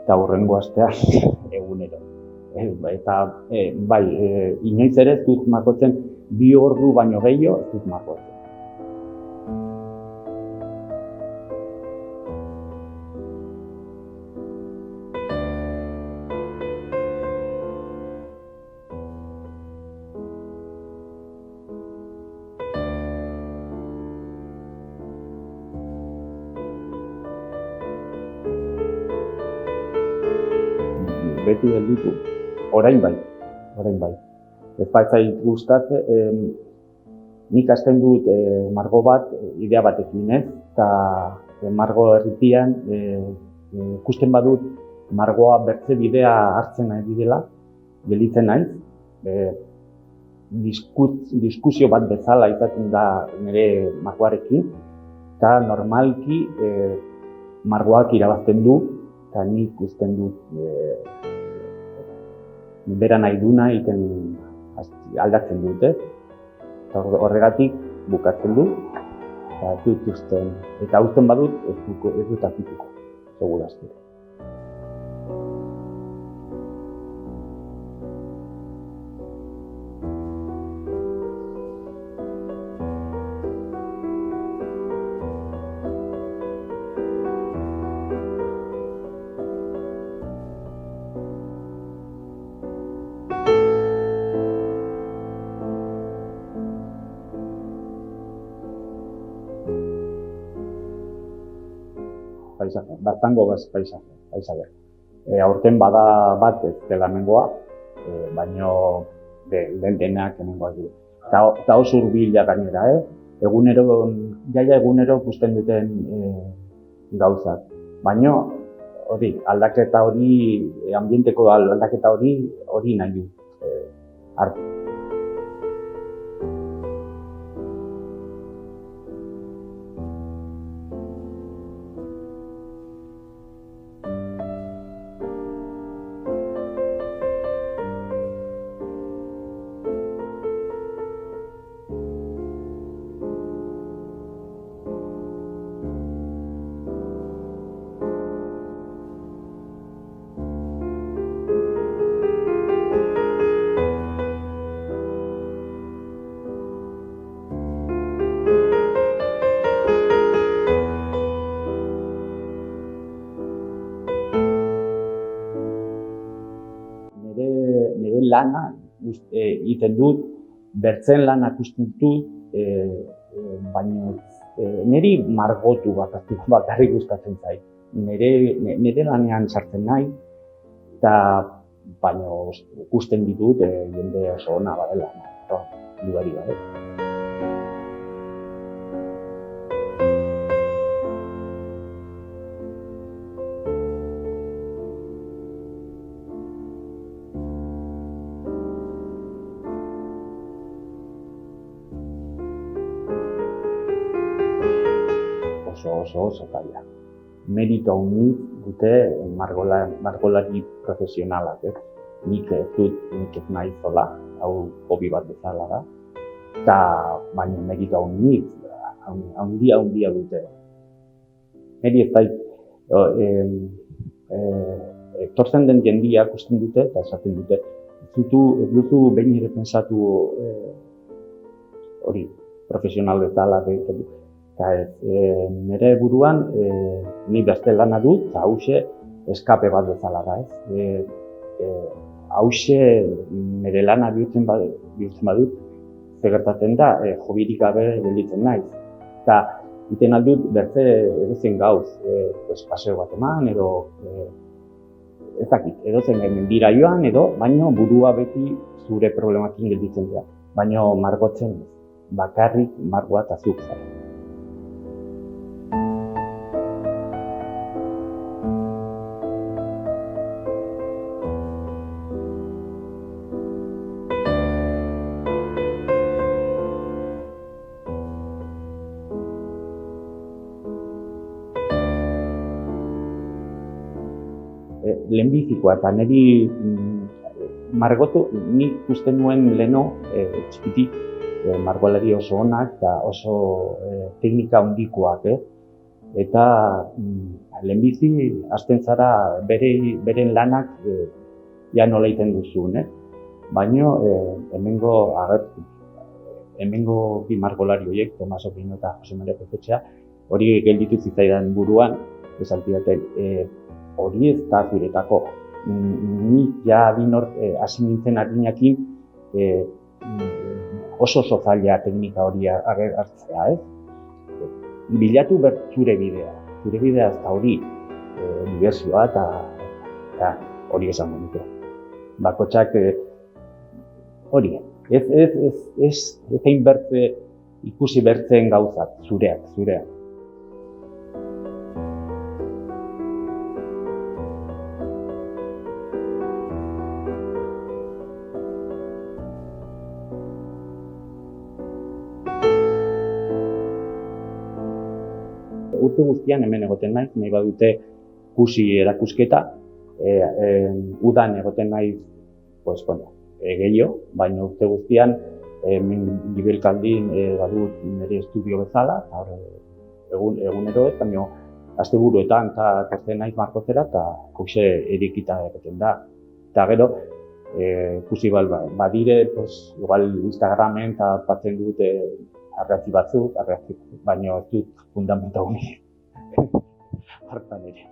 Speaker 11: eta hurrengo astean egunero. Eta, bai, inoiz ere ez dut margotzen, 2 ordu baino gehiago ez dut margotzen. Beti gelditu, orain bai. Ez baitzait gustatzen, nik hasten dut margo bat idea batekin, eta margo erritian ikusten badut margoa bertze bidea hartzen nahi direla, gelditzen naiz. Diskusio bat bezala izaten da nire margoarekin, eta normalki margoak irabazten du, eta nik ikusten dut bera nahi duna aldatzen dute. Horregatik bukatzen du, eta ez dut usten. Eta usten badut, ez dut akituko, segurazki. Paisaje, batango paisaje. Aurten bada bat ez dela hemengoa, baino denak hemengoak dira. Eta oso hurbila gainera, egunero ikusten duten gauzak. Baino, hori, aldaketa hori, ambienteko aldaketa hori nahi du hartu. lana egiten dut, bertzen lanak usten dut, baina niri margotu bakarrik gustatzen zait. Nire lanean sartzen nahi, eta baina ikusten ditut jende oso ona badela, dudari gabe. Oso zaila. Merito handia dute margolari profesionalak, Nik ez nahi zola, hau hobi bat bezala da. Eta baina merito handia dute. Niri ez dait, etortzen den jendia ikusten dute eta esaten dute. Ez duzu behin ere pensatu hori profesional bezala egiten dut. Nire buruan, ni beste lana dut, eta hauxe eskape bat bezala da. Hauxe nire lana bihurtzen badut, gertatzen da, hobirik gabe gelditzen naiz. Eta egiten aldut bertze edozein gauz, paseo bat eman, edo edozein mendira joan, baina burua beti zure problemakin gelditzen da. Baina margotzen bakarrik margoa eta zuk zara. Lehenbizikoa eta niri margotu, nik ikusten nuen leheno txikitik margolari oso onak eta oso teknika handikoak. Eta lehenbizi hasten zara beren lanak ja nola egiten duzun. Baina hemengo bi margolari horiek, Tomas Opino eta Jose Maria Pezotxea, hori gelditu zitzaidan buruan, esaltidaten, hori ez da zuretako. Nik ja hasi nintzen adinakin oso zaila teknika hori hartzea. Bilatu zure bidea. Zure bidea ez da hori diversioa eta hori esango nuke. Bakotxak hori. Ez egin ikusi bertzen gauzak, zureak. Urte guztian hemen egoten naiz, nahi badute ikusi erakusketa, udan egoten naiz, gehiago, baina urte guztian Gibelkaldin badut nire estudio bezala, egunero ez, baina asteburuetan etortzen naiz margotzera eta hoxe erikita egoten da. Eta gero, ikusi badire, igual Instagramen eta batzen dut argazki batzuk, baina ez dut fundamenta honi hartan ere.